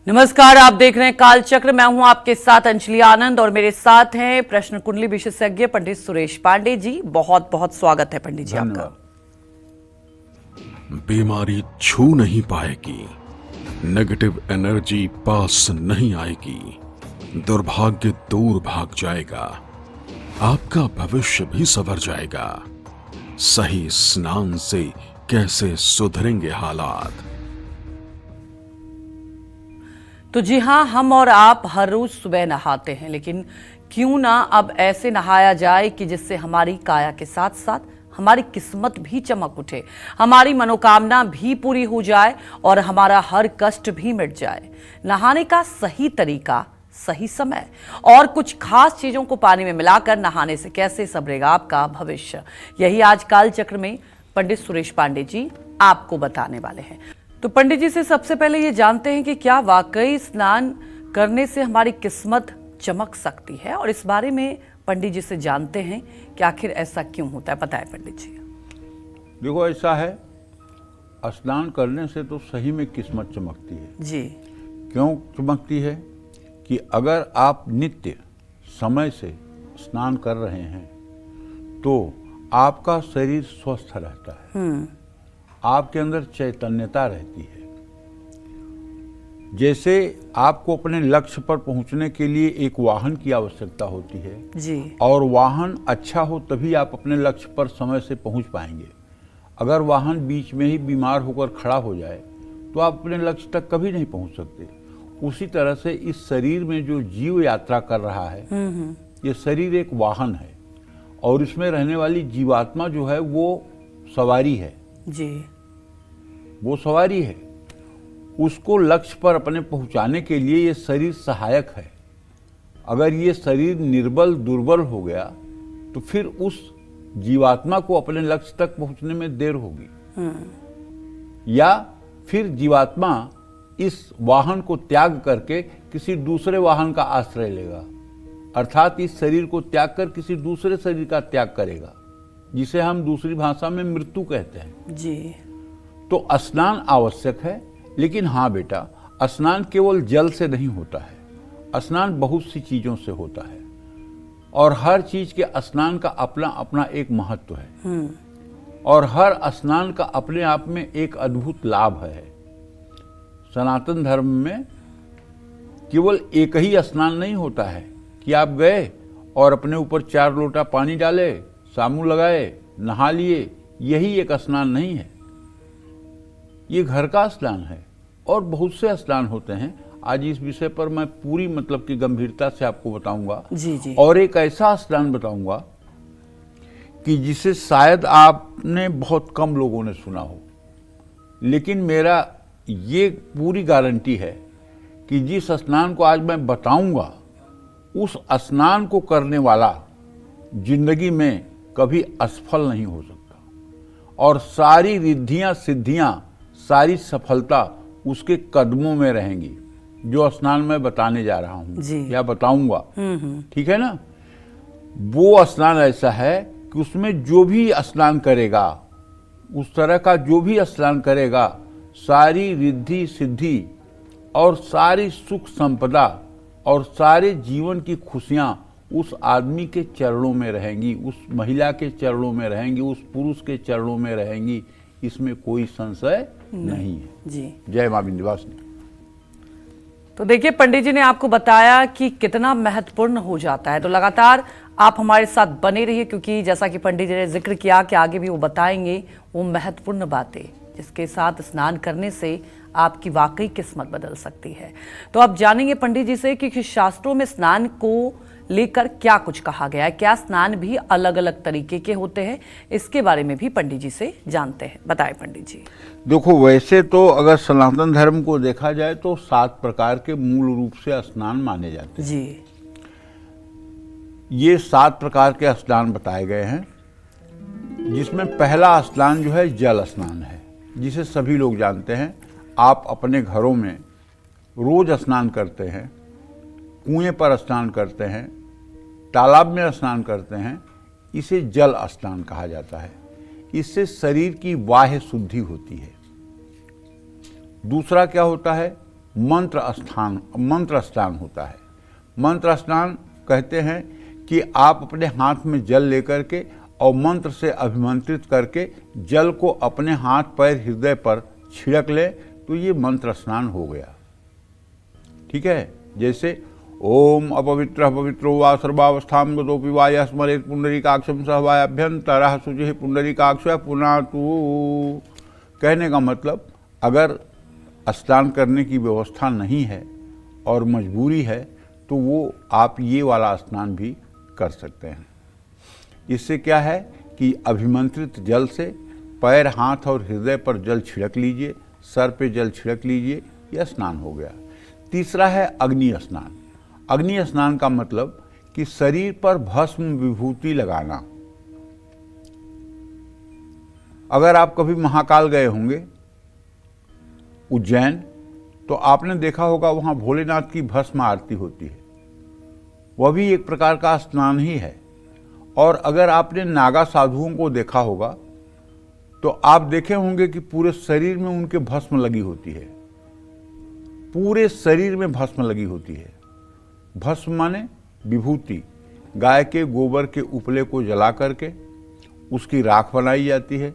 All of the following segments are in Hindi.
नमस्कार, आप देख रहे हैं कालचक्र। मैं हूं आपके साथ अंजलि आनंद और मेरे साथ हैं प्रश्न कुंडली विशेषज्ञ पंडित सुरेश पांडे जी। बहुत बहुत स्वागत है पंडित जी आपका। बीमारी छू नहीं पाएगी, नेगेटिव एनर्जी पास नहीं आएगी, दुर्भाग्य दूर भाग जाएगा, आपका भविष्य भी संवर जाएगा। सही स्नान से कैसे सुधरेंगे हालात। तो जी हाँ, हम और आप हर रोज सुबह नहाते हैं, लेकिन क्यों ना अब ऐसे नहाया जाए कि जिससे हमारी काया के साथ साथ हमारी किस्मत भी चमक उठे, हमारी मनोकामना भी पूरी हो जाए और हमारा हर कष्ट भी मिट जाए। नहाने का सही तरीका, सही समय और कुछ खास चीजों को पानी में मिलाकर नहाने से कैसे संवरेगा आपका भविष्य, यही आज कालचक्र में पंडित सुरेश पांडे जी आपको बताने वाले हैं। तो पंडित जी से सबसे पहले ये जानते हैं कि क्या वाकई स्नान करने से हमारी किस्मत चमक सकती है, और इस बारे में पंडित जी से जानते हैं कि आखिर ऐसा क्यों होता है। बताएं पंडित जी। देखो, ऐसा है, स्नान करने से तो सही में किस्मत चमकती है जी। क्यों चमकती है कि अगर आप नित्य समय से स्नान कर रहे हैं तो आपका शरीर स्वस्थ रहता है, आपके अंदर चैतन्यता रहती है। जैसे आपको अपने लक्ष्य पर पहुंचने के लिए एक वाहन की आवश्यकता होती है जी। और वाहन अच्छा हो तभी आप अपने लक्ष्य पर समय से पहुंच पाएंगे। अगर वाहन बीच में ही बीमार होकर खड़ा हो जाए तो आप अपने लक्ष्य तक कभी नहीं पहुंच सकते। उसी तरह से इस शरीर में जो जीव यात्रा कर रहा है, ये शरीर एक वाहन है और इसमें रहने वाली जीवात्मा जो है वो सवारी है जी। वो सवारी है। उसको लक्ष्य पर अपने पहुंचाने के लिए ये शरीर सहायक है। अगर ये शरीर निर्बल दुर्बल हो गया तो फिर उस जीवात्मा को अपने लक्ष्य तक पहुंचने में देर होगी, या फिर जीवात्मा इस वाहन को त्याग करके किसी दूसरे वाहन का आश्रय लेगा, अर्थात इस शरीर को त्याग कर किसी दूसरे शरीर का त्याग करेगा, जिसे हम दूसरी भाषा में मृत्यु कहते हैं जी। तो स्नान आवश्यक है। लेकिन हाँ बेटा, स्नान केवल जल से नहीं होता है, स्नान बहुत सी चीजों से होता है और हर चीज के स्नान का अपना अपना एक महत्व है और हर स्नान का अपने आप में एक अद्भुत लाभ है। सनातन धर्म में केवल एक ही स्नान नहीं होता है कि आप गए और अपने ऊपर 4 लोटा पानी डाले, साबुन लगाए, नहा लिए, यही एक स्नान नहीं है। ये घर का स्नान है और बहुत से स्नान होते हैं। आज इस विषय पर मैं पूरी मतलब की गंभीरता से आपको बताऊंगा जी जी। और एक ऐसा स्नान बताऊंगा कि जिसे शायद आपने बहुत कम लोगों ने सुना हो, लेकिन मेरा ये पूरी गारंटी है कि जिस स्नान को आज मैं बताऊंगा उस स्नान को करने वाला जिंदगी में कभी असफल नहीं हो सकता और सारी रिद्धियां सिद्धियां, सारी सफलता उसके कदमों में रहेंगी जो स्नान मैं बताने जा रहा हूं या बताऊंगा। ठीक है ना। वो स्नान ऐसा है कि उसमें जो भी स्नान करेगा, उस तरह का जो भी स्नान करेगा, सारी रिद्धि सिद्धि और सारी सुख संपदा और सारे जीवन की खुशियां उस आदमी के चरणों में रहेंगी, उस महिला के चरणों में रहेंगी, उस पुरुष के चरणों में रहेंगी। इसमें कोई संशय नहीं है जी। जय मां विंध्यवासिनी। तो देखिए, पंडित जी ने आपको बताया कि कितना महत्वपूर्ण हो जाता है। तो लगातार आप हमारे साथ बने रहिए, क्योंकि जैसा कि पंडित जी ने जिक्र किया कि आगे भी वो बताएंगे वो महत्वपूर्ण बातें जिसके साथ स्नान करने से आपकी वाकई किस्मत बदल सकती है। तो आप जानेंगे पंडित जी से कि शास्त्रों में स्नान को लेकर क्या कुछ कहा गया है, क्या स्नान भी अलग अलग तरीके के होते हैं, इसके बारे में भी पंडित जी से जानते हैं। बताएं पंडित जी। देखो, वैसे तो अगर सनातन धर्म को देखा जाए तो 7 प्रकार के मूल रूप से स्नान माने जाते हैं जी। ये 7 प्रकार के स्नान बताए गए हैं, जिसमें पहला स्नान जो है जल स्नान है, जिसे सभी लोग जानते हैं। आप अपने घरों में रोज स्नान करते हैं, कुएं पर स्नान करते हैं, तालाब में स्नान करते हैं, इसे जल स्नान कहा जाता है। इससे शरीर की बाह्य शुद्धि होती है। दूसरा क्या होता है मंत्र स्नान होता है। मंत्र स्नान कहते हैं कि आप अपने हाथ में जल लेकर के और मंत्र से अभिमंत्रित करके जल को अपने हाथ पैर हृदय पर छिड़क ले, तो ये मंत्र स्नान हो गया। ठीक है, जैसे ओम अपवित्र पवित्रो वा सर्वावस्थां गतोऽपि वा यः स्मरेत् पुंडरीकाक्षं सह वा अभ्यन्तरः शुचिः पुंडरीकाक्ष पुनातु। कहने का मतलब, अगर स्नान करने की व्यवस्था नहीं है और मजबूरी है तो वो आप ये वाला स्नान भी कर सकते हैं। इससे क्या है कि अभिमंत्रित जल से पैर, हाथ और हृदय पर जल छिड़क लीजिए, सर पे जल छिड़क लीजिए, यह स्नान हो गया। तीसरा है अग्नि स्नान। अग्नि स्नान का मतलब कि शरीर पर भस्म विभूति लगाना। अगर आप कभी महाकाल गए होंगे उज्जैन, तो आपने देखा होगा वहां भोलेनाथ की भस्म आरती होती है, वह भी एक प्रकार का स्नान ही है। और अगर आपने नागा साधुओं को देखा होगा तो आप देखे होंगे कि पूरे शरीर में उनके भस्म लगी होती है, पूरे शरीर में भस्म लगी होती है। भस्म माने विभूति। गाय के गोबर के उपले को जला करके उसकी राख बनाई जाती है,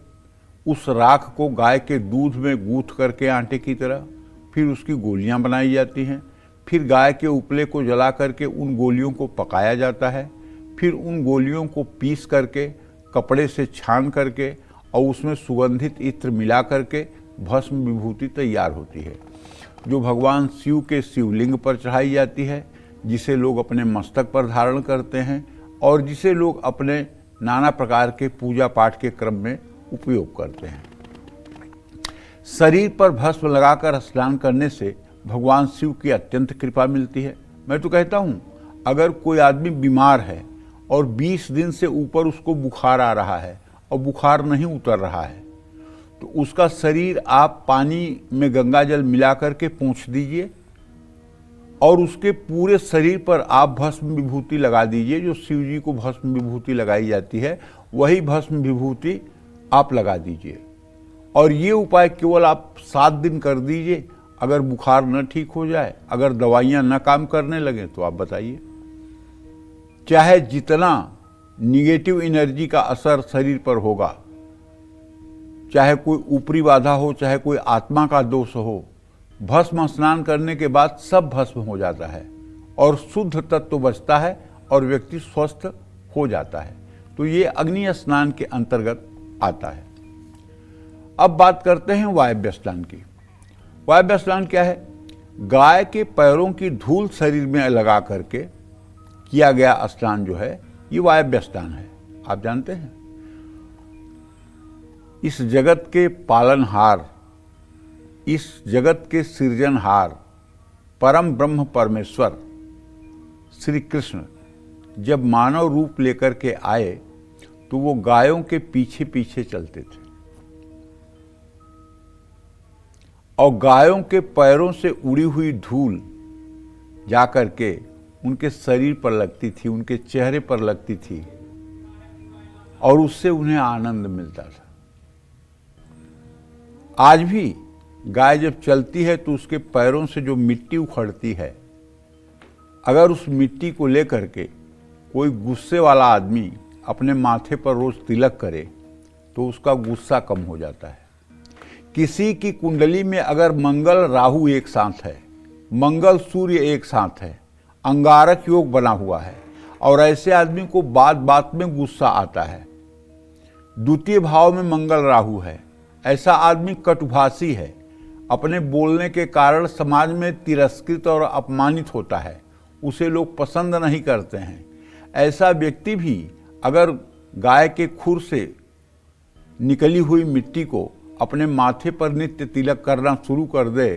उस राख को गाय के दूध में गूंथ करके आटे की तरह फिर उसकी गोलियां बनाई जाती हैं, फिर गाय के उपले को जला करके उन गोलियों को पकाया जाता है, फिर उन गोलियों को पीस करके कपड़े से छान करके और उसमें सुगंधित इत्र मिला करके भस्म विभूति तैयार होती है, जो भगवान शिव के शिवलिंग पर चढ़ाई जाती है, जिसे लोग अपने मस्तक पर धारण करते हैं और जिसे लोग अपने नाना प्रकार के पूजा पाठ के क्रम में उपयोग करते हैं। शरीर पर भस्म लगाकर स्नान करने से भगवान शिव की अत्यंत कृपा मिलती है। मैं तो कहता हूँ, अगर कोई आदमी बीमार है और 20 दिन से ऊपर उसको बुखार आ रहा है और बुखार नहीं उतर रहा है, तो उसका शरीर आप पानी में गंगा जल मिला करके पोंछ दीजिए और उसके पूरे शरीर पर आप भस्म विभूति लगा दीजिए। जो शिव जी को भस्म विभूति लगाई जाती है, वही भस्म विभूति आप लगा दीजिए। और ये उपाय केवल आप 7 दिन कर दीजिए। अगर बुखार न ठीक हो जाए, अगर दवाइयाँ न काम करने लगें, तो आप बताइए, चाहे जितना निगेटिव एनर्जी का असर शरीर पर होगा, चाहे कोई ऊपरी बाधा हो, चाहे कोई आत्मा का दोष हो, भस्म स्नान करने के बाद सब भस्म हो जाता है और शुद्ध तत्व बचता है और व्यक्ति स्वस्थ हो जाता है। तो ये अग्नि स्नान के अंतर्गत आता है। अब बात करते हैं वायव्य स्नान की। वायव्य स्नान क्या है? गाय के पैरों की धूल शरीर में लगा करके किया गया स्नान जो है, ये वायव्य स्नान है। आप जानते हैं, इस जगत के पालनहार, इस जगत के सृजनहार परम ब्रह्म परमेश्वर श्री कृष्ण जब मानव रूप लेकर के आए तो वो गायों के पीछे पीछे चलते थे और गायों के पैरों से उड़ी हुई धूल जाकर के उनके शरीर पर लगती थी, उनके चेहरे पर लगती थी और उससे उन्हें आनंद मिलता था। आज भी गाय जब चलती है तो उसके पैरों से जो मिट्टी उखड़ती है, अगर उस मिट्टी को लेकर के कोई गुस्से वाला आदमी अपने माथे पर रोज तिलक करे तो उसका गुस्सा कम हो जाता है। किसी की कुंडली में अगर मंगल राहु एक साथ है, मंगल सूर्य एक साथ है, अंगारक योग बना हुआ है और ऐसे आदमी को बात बात में गुस्सा आता है, द्वितीय भाव में मंगल राहु है, ऐसा आदमी कटुभाषी है, अपने बोलने के कारण समाज में तिरस्कृत और अपमानित होता है, उसे लोग पसंद नहीं करते हैं। ऐसा व्यक्ति भी अगर गाय के खुर से निकली हुई मिट्टी को अपने माथे पर नित्य तिलक करना शुरू कर दे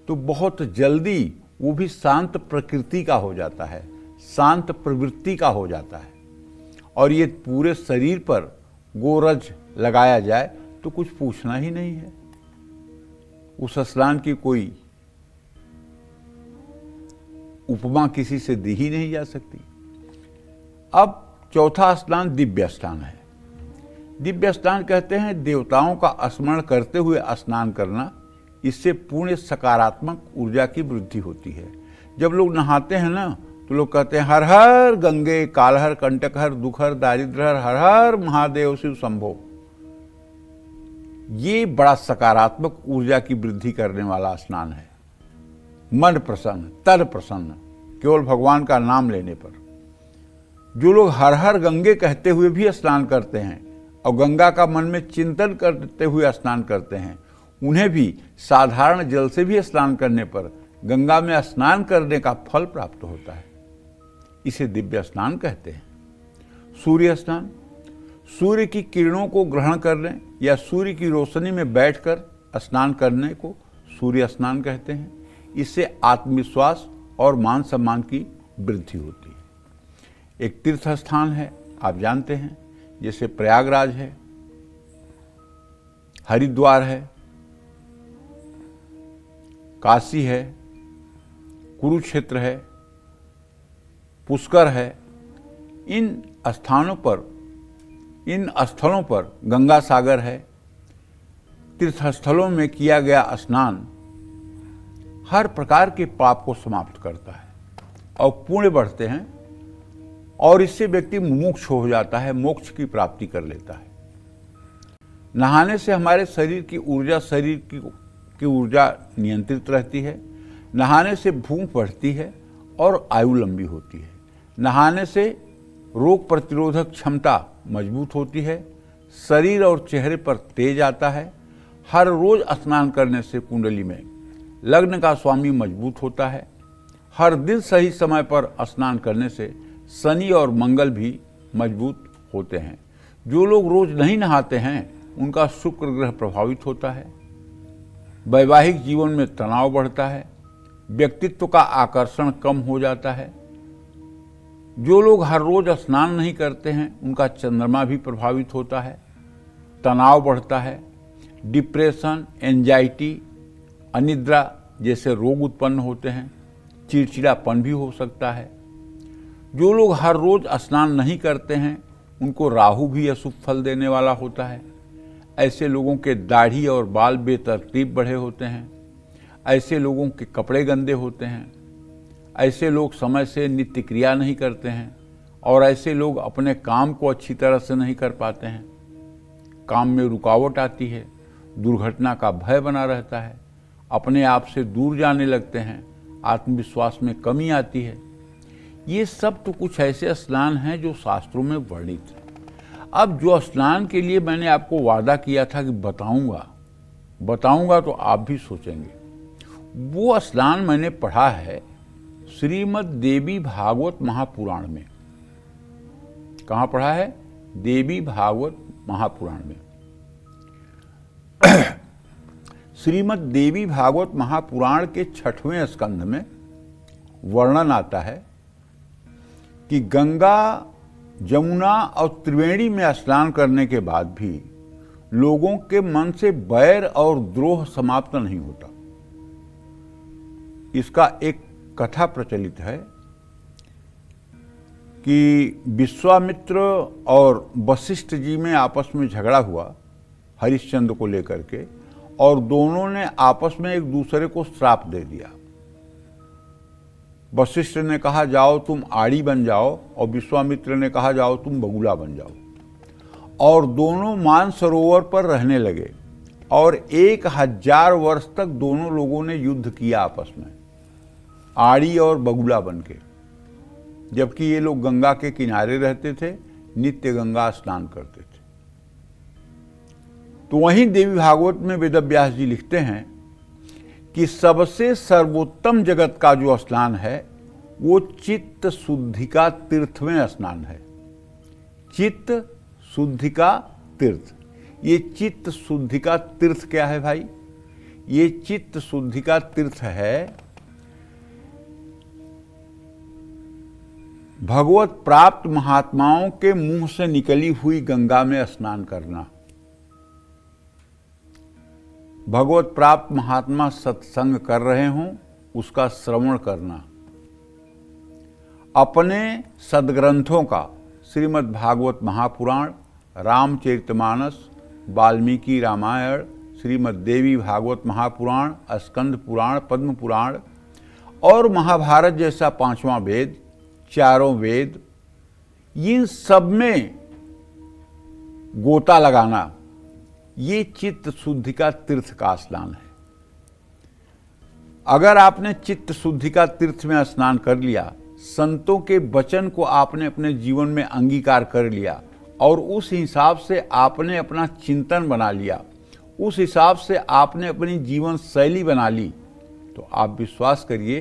तो बहुत जल्दी वो भी शांत प्रकृति का हो जाता है, शांत प्रवृत्ति का हो जाता है। और ये पूरे शरीर पर गोरज लगाया जाए तो कुछ पूछना ही नहीं है, उस स्नान की कोई उपमा किसी से दी ही नहीं जा सकती। अब चौथा स्नान दिव्य स्नान है। दिव्य स्नान कहते हैं देवताओं का स्मरण करते हुए स्नान करना, इससे पूर्ण सकारात्मक ऊर्जा की वृद्धि होती है। जब लोग नहाते हैं ना तो लोग कहते हैं हर हर गंगे कालहर कंटकहर दुखहर दारिद्रहर हर हर महादेव शिव शंभो। ये बड़ा सकारात्मक ऊर्जा की वृद्धि करने वाला स्नान है। मन प्रसन्न, तन प्रसन्न, केवल भगवान का नाम लेने पर। जो लोग हर हर गंगे कहते हुए भी स्नान करते हैं और गंगा का मन में चिंतन करते हुए स्नान करते हैं, उन्हें भी साधारण जल से भी स्नान करने पर गंगा में स्नान करने का फल प्राप्त होता है। इसे दिव्य स्नान कहते हैं। सूर्य स्नान, सूर्य की किरणों को ग्रहण करने या सूर्य की रोशनी में बैठकर स्नान करने को सूर्य स्नान कहते हैं। इससे आत्मविश्वास और मान सम्मान की वृद्धि होती है। एक तीर्थ स्थान है, आप जानते हैं, जैसे प्रयागराज है, हरिद्वार है, काशी है, कुरुक्षेत्र है, पुष्कर है। इन स्थलों पर गंगा सागर है। तीर्थ स्थलों में किया गया स्नान हर प्रकार के पाप को समाप्त करता है और पुण्य बढ़ते हैं और इससे व्यक्ति मुमुक्ष हो जाता है, मोक्ष की प्राप्ति कर लेता है। नहाने से हमारे शरीर की ऊर्जा नियंत्रित रहती है। नहाने से भूख बढ़ती है और आयु लंबी होती है। नहाने से रोग प्रतिरोधक क्षमता मजबूत होती है। शरीर और चेहरे पर तेज आता है। हर रोज स्नान करने से कुंडली में लग्न का स्वामी मजबूत होता है। हर दिन सही समय पर स्नान करने से शनि और मंगल भी मजबूत होते हैं। जो लोग रोज नहीं नहाते हैं उनका शुक्र ग्रह प्रभावित होता है। वैवाहिक जीवन में तनाव बढ़ता है। व्यक्तित्व का आकर्षण कम हो जाता है। जो लोग हर रोज स्नान नहीं करते हैं उनका चंद्रमा भी प्रभावित होता है। तनाव बढ़ता है। डिप्रेशन, एंजाइटी, अनिद्रा जैसे रोग उत्पन्न होते हैं। चिड़चिड़ापन भी हो सकता है। जो लोग हर रोज स्नान नहीं करते हैं उनको राहु भी अशुभ फल देने वाला होता है। ऐसे लोगों के दाढ़ी और बाल बेतरतीब बढ़े होते हैं। ऐसे लोगों के कपड़े गंदे होते हैं। ऐसे लोग समय से नित्य क्रिया नहीं करते हैं और ऐसे लोग अपने काम को अच्छी तरह से नहीं कर पाते हैं। काम में रुकावट आती है। दुर्घटना का भय बना रहता है। अपने आप से दूर जाने लगते हैं। आत्मविश्वास में कमी आती है। ये सब तो कुछ ऐसे स्नान हैं जो शास्त्रों में वर्णित है। अब जो स्नान के लिए मैंने आपको वादा किया था कि बताऊंगा तो आप भी सोचेंगे, वो स्नान मैंने पढ़ा है श्रीमद् देवी भागवत महापुराण में। कहाँ पढ़ा है? देवी भागवत महापुराण में। श्रीमद् देवी भागवत महापुराण के 6वें स्कंध में वर्णन आता है कि गंगा, जमुना और त्रिवेणी में स्नान करने के बाद भी लोगों के मन से बैर और द्रोह समाप्त नहीं होता। इसका एक कथा प्रचलित है कि विश्वामित्र और वशिष्ठ जी में आपस में झगड़ा हुआ हरिश्चंद्र को लेकर के, और दोनों ने आपस में एक दूसरे को श्राप दे दिया। वशिष्ठ ने कहा जाओ तुम आड़ी बन जाओ, और विश्वामित्र ने कहा जाओ तुम बगुला बन जाओ। और दोनों मानसरोवर पर रहने लगे और 1000 वर्ष तक दोनों लोगों ने युद्ध किया आपस में, आड़ी और बगुला बन के। जबकि ये लोग गंगा के किनारे रहते थे, नित्य गंगा स्नान करते थे। तो वहीं देवी भागवत में वेदव्यास जी लिखते हैं कि सबसे सर्वोत्तम जगत का जो स्नान है वो चित्त शुद्धि का तीर्थवें स्नान है। चित्त शुद्धि का तीर्थ। ये चित्त शुद्धि का तीर्थ क्या है भाई? ये चित्त शुद्धि का तीर्थ है भगवत प्राप्त महात्माओं के मुंह से निकली हुई गंगा में स्नान करना। भगवत प्राप्त महात्मा सत्संग कर रहे हों उसका श्रवण करना। अपने सदग्रंथों का श्रीमद् भागवत महापुराण, रामचरितमानस, वाल्मीकि रामायण, श्रीमद् देवी भागवत महापुराण, स्कंद पुराण, पद्म पुराण और महाभारत जैसा 5वां वेद, चारों वेद, इन सब में गोता लगाना ये चित्त शुद्धि का तीर्थ का स्नान है। अगर आपने चित्त शुद्धि का तीर्थ में स्नान कर लिया, संतों के वचन को आपने अपने जीवन में अंगीकार कर लिया और उस हिसाब से आपने अपना चिंतन बना लिया, उस हिसाब से आपने अपनी जीवन शैली बना ली, तो आप विश्वास करिए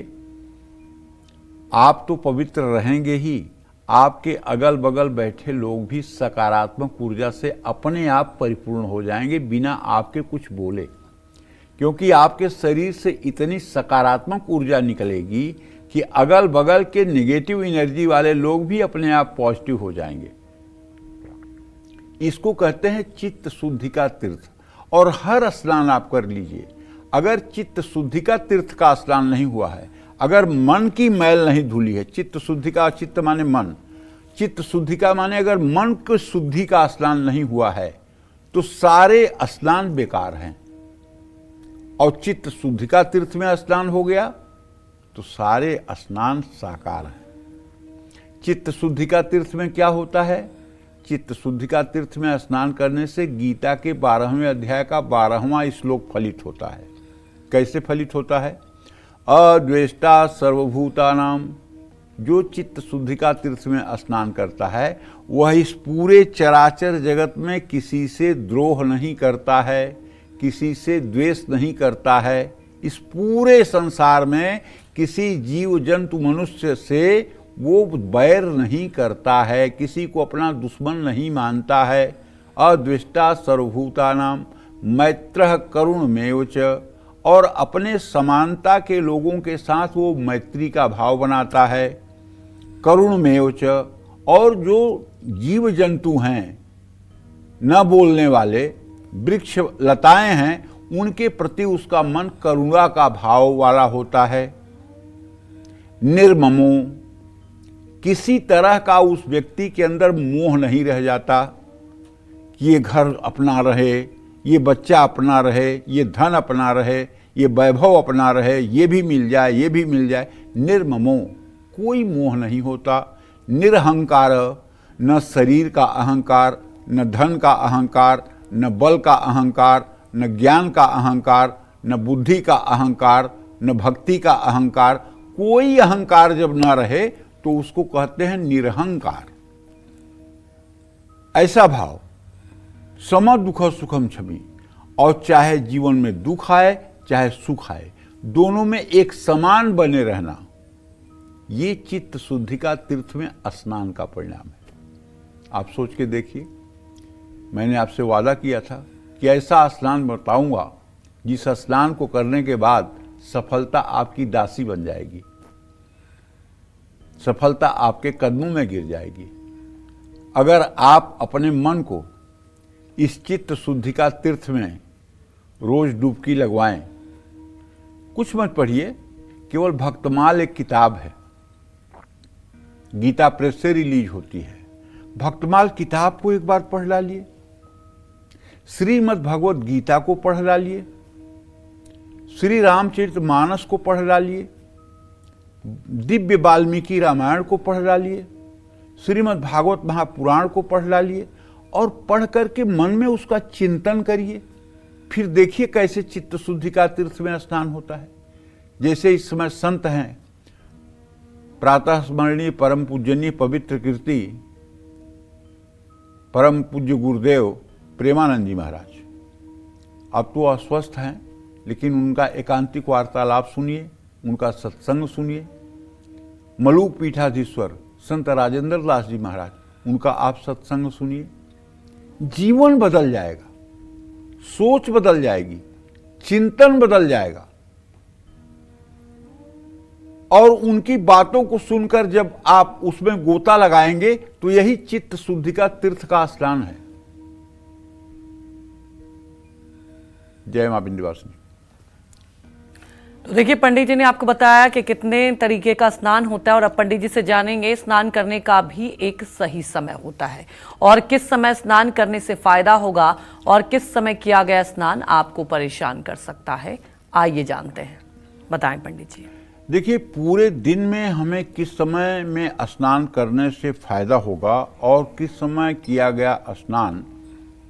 आप तो पवित्र रहेंगे ही, आपके अगल बगल बैठे लोग भी सकारात्मक ऊर्जा से अपने आप परिपूर्ण हो जाएंगे बिना आपके कुछ बोले, क्योंकि आपके शरीर से इतनी सकारात्मक ऊर्जा निकलेगी कि अगल बगल के नेगेटिव एनर्जी वाले लोग भी अपने आप पॉजिटिव हो जाएंगे। इसको कहते हैं चित्त शुद्धि का तीर्थ। और हर स्नान आप कर लीजिए, अगर चित्त शुद्धि का तीर्थ का स्नान नहीं हुआ है, अगर मन की मैल नहीं धुली है, चित्त शुद्धि का, चित्त माने मन, चित्त शुद्धि का माने अगर मन की शुद्धि का स्नान नहीं हुआ है तो सारे स्नान बेकार हैं। और चित्त शुद्धि का तीर्थ में स्नान हो गया तो सारे स्नान साकार हैं। चित्त शुद्धि का तीर्थ में क्या होता है? चित्त शुद्धि का तीर्थ में स्नान करने से गीता के 12वें अध्याय का 12वां श्लोक फलित होता है। कैसे फलित होता है? अद्वेष्टा सर्वभूतानाम। जो चित्त शुद्धि का तीर्थ में स्नान करता है वह इस पूरे चराचर जगत में किसी से द्रोह नहीं करता है, किसी से द्वेष नहीं करता है, इस पूरे संसार में किसी जीव जंतु मनुष्य से वो बैर नहीं करता है, किसी को अपना दुश्मन नहीं मानता है। अद्वेष्टा सर्वभूतानाम मैत्रः करुणमेव च। और अपने समानता के लोगों के साथ वो मैत्री का भाव बनाता है। करुणमेव च। और जो जीव जंतु हैं, न बोलने वाले वृक्ष लताएं हैं, उनके प्रति उसका मन करुणा का भाव वाला होता है। निर्ममो। किसी तरह का उस व्यक्ति के अंदर मोह नहीं रह जाता कि ये घर अपना रहे, ये बच्चा अपना रहे, ये धन अपना रहे, ये वैभव अपना रहे, ये भी मिल जाए, ये भी मिल जाए। निर्ममो, कोई मोह नहीं होता। निरहंकार, न शरीर का अहंकार, न धन का अहंकार, न बल का अहंकार, न ज्ञान का अहंकार, न बुद्धि का अहंकार, न भक्ति का अहंकार। कोई अहंकार जब न रहे तो उसको कहते हैं निरहंकार। ऐसा भाव, सम दुख सुखम छवि। और चाहे जीवन में दुख आए चाहे सुख आए, दोनों में एक समान बने रहना, ये चित्त शुद्धि का तीर्थ में स्नान का परिणाम है। आप सोच के देखिए, मैंने आपसे वादा किया था कि ऐसा स्नान बताऊंगा जिस स्नान को करने के बाद सफलता आपकी दासी बन जाएगी, सफलता आपके कदमों में गिर जाएगी। अगर आप अपने मन को इस चित्त शुद्धि का तीर्थ में रोज डुबकी लगवाएं, कुछ मत पढ़िए, केवल भक्तमाल एक किताब है, गीता प्रेस से रिलीज होती है। भक्तमाल किताब को एक बार पढ़ डालिए, श्रीमद् भगवत गीता को पढ़ डालिए, श्री रामचरितमानस को पढ़ डालिए, दिव्य वाल्मीकि रामायण को पढ़ डालिए, श्रीमद् भागवत महापुराण को पढ़ डालिए और पढ़ करके मन में उसका चिंतन करिए। फिर देखिए कैसे चित्त शुद्धि का तीर्थ में स्नान होता है। जैसे इस समय संत हैं, प्रातः स्मरणीय परम पूजनीय पवित्र कीर्ति परम पूज्य गुरुदेव प्रेमानंद जी महाराज। अब तो अस्वस्थ हैं, लेकिन उनका एकांतिक वार्तालाप सुनिए, उनका सत्संग सुनिए। मलूक पीठाधीश्वर संत राजेंद्र दास जी महाराज, उनका आप सत्संग सुनिए। जीवन बदल जाएगा, सोच बदल जाएगी, चिंतन बदल जाएगा। और उनकी बातों को सुनकर जब आप उसमें गोता लगाएंगे तो यही चित्त शुद्धि का तीर्थ का स्नान है। जय मां विंध्यवासिनी। तो देखिए, पंडित जी ने आपको बताया कि कितने तरीके का स्नान होता है और अब पंडित जी से जानेंगे स्नान करने का भी एक सही समय होता है और किस समय स्नान करने से फायदा होगा और किस समय किया गया स्नान आपको परेशान कर सकता है। आइए जानते हैं, बताएं पंडित जी। देखिए, पूरे दिन में हमें किस समय में स्नान करने से फायदा होगा और किस समय किया गया स्नान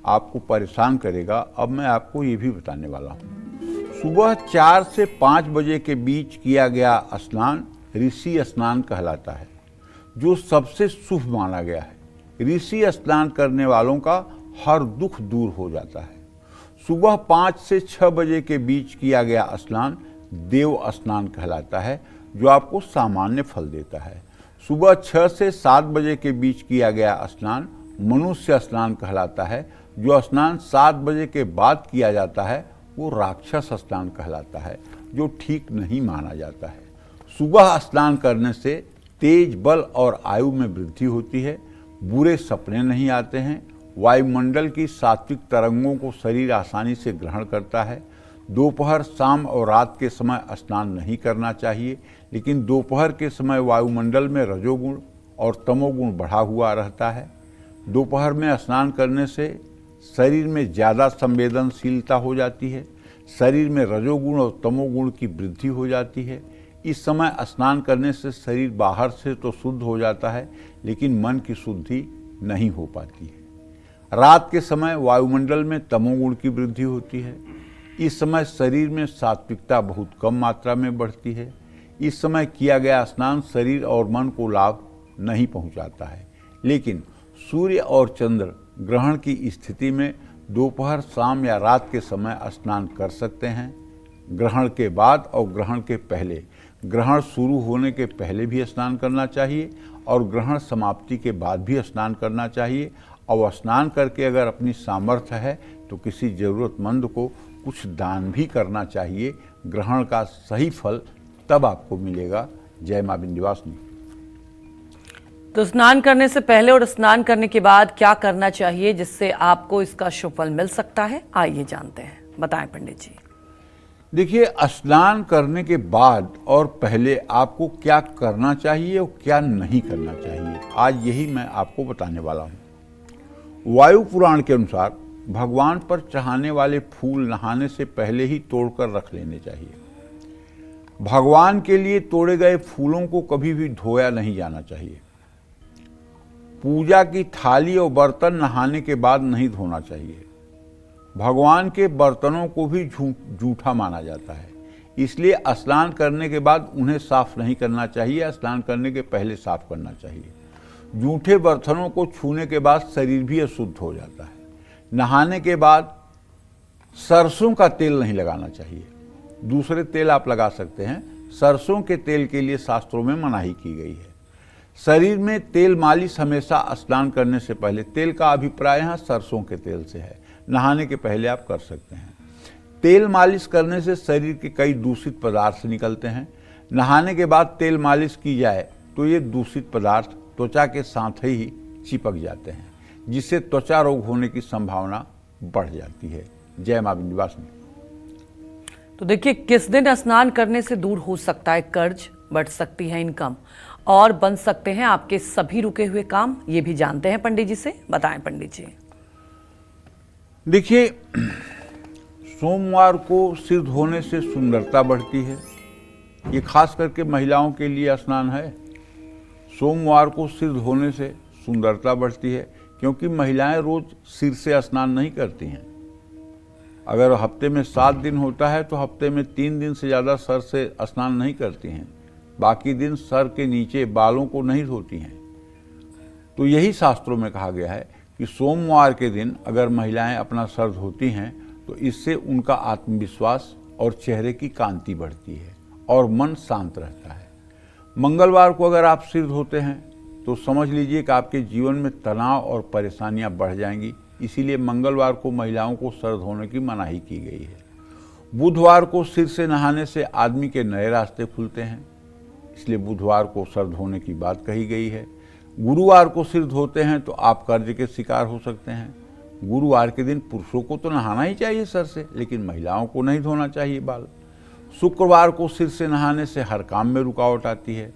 आपको परेशान करेगा, अब मैं आपको ये भी बताने वाला हूँ। सुबह 4 से 5 बजे के बीच किया गया स्नान ऋषि स्नान कहलाता है, जो सबसे शुभ माना गया है। ऋषि स्नान करने वालों का हर दुख दूर हो जाता है। सुबह 5 से 6 बजे के बीच किया गया स्नान देव स्नान कहलाता है, जो आपको सामान्य फल देता है। सुबह 6 से 7 बजे के बीच किया गया स्नान मनुष्य स्नान कहलाता है। जो स्नान 7 बजे के बाद किया जाता है वो राक्षस स्नान कहलाता है, जो ठीक नहीं माना जाता है। सुबह स्नान करने से तेज बल और आयु में वृद्धि होती है, बुरे सपने नहीं आते हैं, वायुमंडल की सात्विक तरंगों को शरीर आसानी से ग्रहण करता है। दोपहर, शाम और रात के समय स्नान नहीं करना चाहिए, लेकिन दोपहर के समय वायुमंडल में रजोगुण और तमोगुण बढ़ा हुआ रहता है। दोपहर में स्नान करने से शरीर में ज़्यादा संवेदनशीलता हो जाती है, शरीर में रजोगुण और तमोगुण की वृद्धि हो जाती है। इस समय स्नान करने से शरीर बाहर से तो शुद्ध हो जाता है, लेकिन मन की शुद्धि नहीं हो पाती है। रात के समय वायुमंडल में तमोगुण की वृद्धि होती है। इस समय शरीर में सात्विकता बहुत कम मात्रा में बढ़ती है। इस समय किया गया स्नान शरीर और मन को लाभ नहीं पहुंचाता है, लेकिन सूर्य और चंद्र ग्रहण की स्थिति में दोपहर, शाम या रात के समय स्नान कर सकते हैं। ग्रहण के बाद और ग्रहण के पहले, ग्रहण शुरू होने के पहले भी स्नान करना चाहिए और ग्रहण समाप्ति के बाद भी स्नान करना चाहिए। और स्नान करके अगर अपनी सामर्थ्य है तो किसी ज़रूरतमंद को कुछ दान भी करना चाहिए। ग्रहण का सही फल तब आपको मिलेगा। जय मां विंध्यवासिनी। तो स्नान करने से पहले और स्नान करने के बाद क्या करना चाहिए जिससे आपको इसका शुभ फल मिल सकता है, आइए जानते हैं, बताएं पंडित जी। देखिए, स्नान करने के बाद और पहले आपको क्या करना चाहिए और क्या नहीं करना चाहिए, आज यही मैं आपको बताने वाला हूँ। वायु पुराण के अनुसार भगवान पर चढ़ाने वाले फूल नहाने से पहले ही तोड़कर रख लेने चाहिए। भगवान के लिए तोड़े गए फूलों को कभी भी धोया नहीं जाना चाहिए। पूजा की थाली और बर्तन नहाने के बाद नहीं धोना चाहिए। भगवान के बर्तनों को भी जूठा माना जाता है, इसलिए स्नान करने के बाद उन्हें साफ नहीं करना चाहिए, स्नान करने के पहले साफ करना चाहिए। जूठे बर्तनों को छूने के बाद शरीर भी अशुद्ध हो जाता है। नहाने के बाद सरसों का तेल नहीं लगाना चाहिए। दूसरे तेल आप लगा सकते हैं, सरसों के तेल के लिए शास्त्रों में मनाही की गई है। शरीर में तेल मालिश हमेशा स्नान करने से पहले, तेल का अभिप्राय यहाँ सरसों के तेल से है, नहाने के पहले आप कर सकते हैं। तेल मालिश करने से शरीर के कई दूषित पदार्थ निकलते हैं। नहाने के बाद तेल मालिश की जाए तो ये दूषित पदार्थ त्वचा के साथ ही चिपक जाते हैं, जिससे त्वचा रोग होने की संभावना बढ़ जाती है। जय मां विंध्यवासिनी। तो देखिए, किस दिन स्नान करने से दूर हो सकता है कर्ज, बढ़ सकती है इनकम और बन सकते हैं आपके सभी रुके हुए काम, ये भी जानते हैं पंडित जी से, बताएं पंडित जी। देखिए, सोमवार को सिर धोने से सुंदरता बढ़ती है। ये खास करके महिलाओं के लिए स्नान है। सोमवार को सिर धोने से सुंदरता बढ़ती है, क्योंकि महिलाएं रोज सिर से स्नान नहीं करती हैं। अगर हफ्ते में 7 दिन होता है तो हफ्ते में 3 दिन से ज़्यादा सर से स्नान नहीं करती हैं। बाकी दिन सर के नीचे बालों को नहीं धोती हैं। तो यही शास्त्रों में कहा गया है कि सोमवार के दिन अगर महिलाएं अपना सर धोती हैं तो इससे उनका आत्मविश्वास और चेहरे की कांति बढ़ती है और मन शांत रहता है। मंगलवार को अगर आप सिर धोते हैं तो समझ लीजिए कि आपके जीवन में तनाव और परेशानियां बढ़ जाएंगी। इसीलिए मंगलवार को महिलाओं को सर धोने की मनाही की गई है। बुधवार को सिर से नहाने से आदमी के नए रास्ते खुलते हैं, इसलिए बुधवार को सर धोने की बात कही गई है। गुरुवार को सिर धोते हैं तो आप कर्ज के शिकार हो सकते हैं। गुरुवार के दिन पुरुषों को तो नहाना ही चाहिए सर से, लेकिन महिलाओं को नहीं धोना चाहिए बाल। शुक्रवार को सिर से नहाने से हर काम में रुकावट आती है।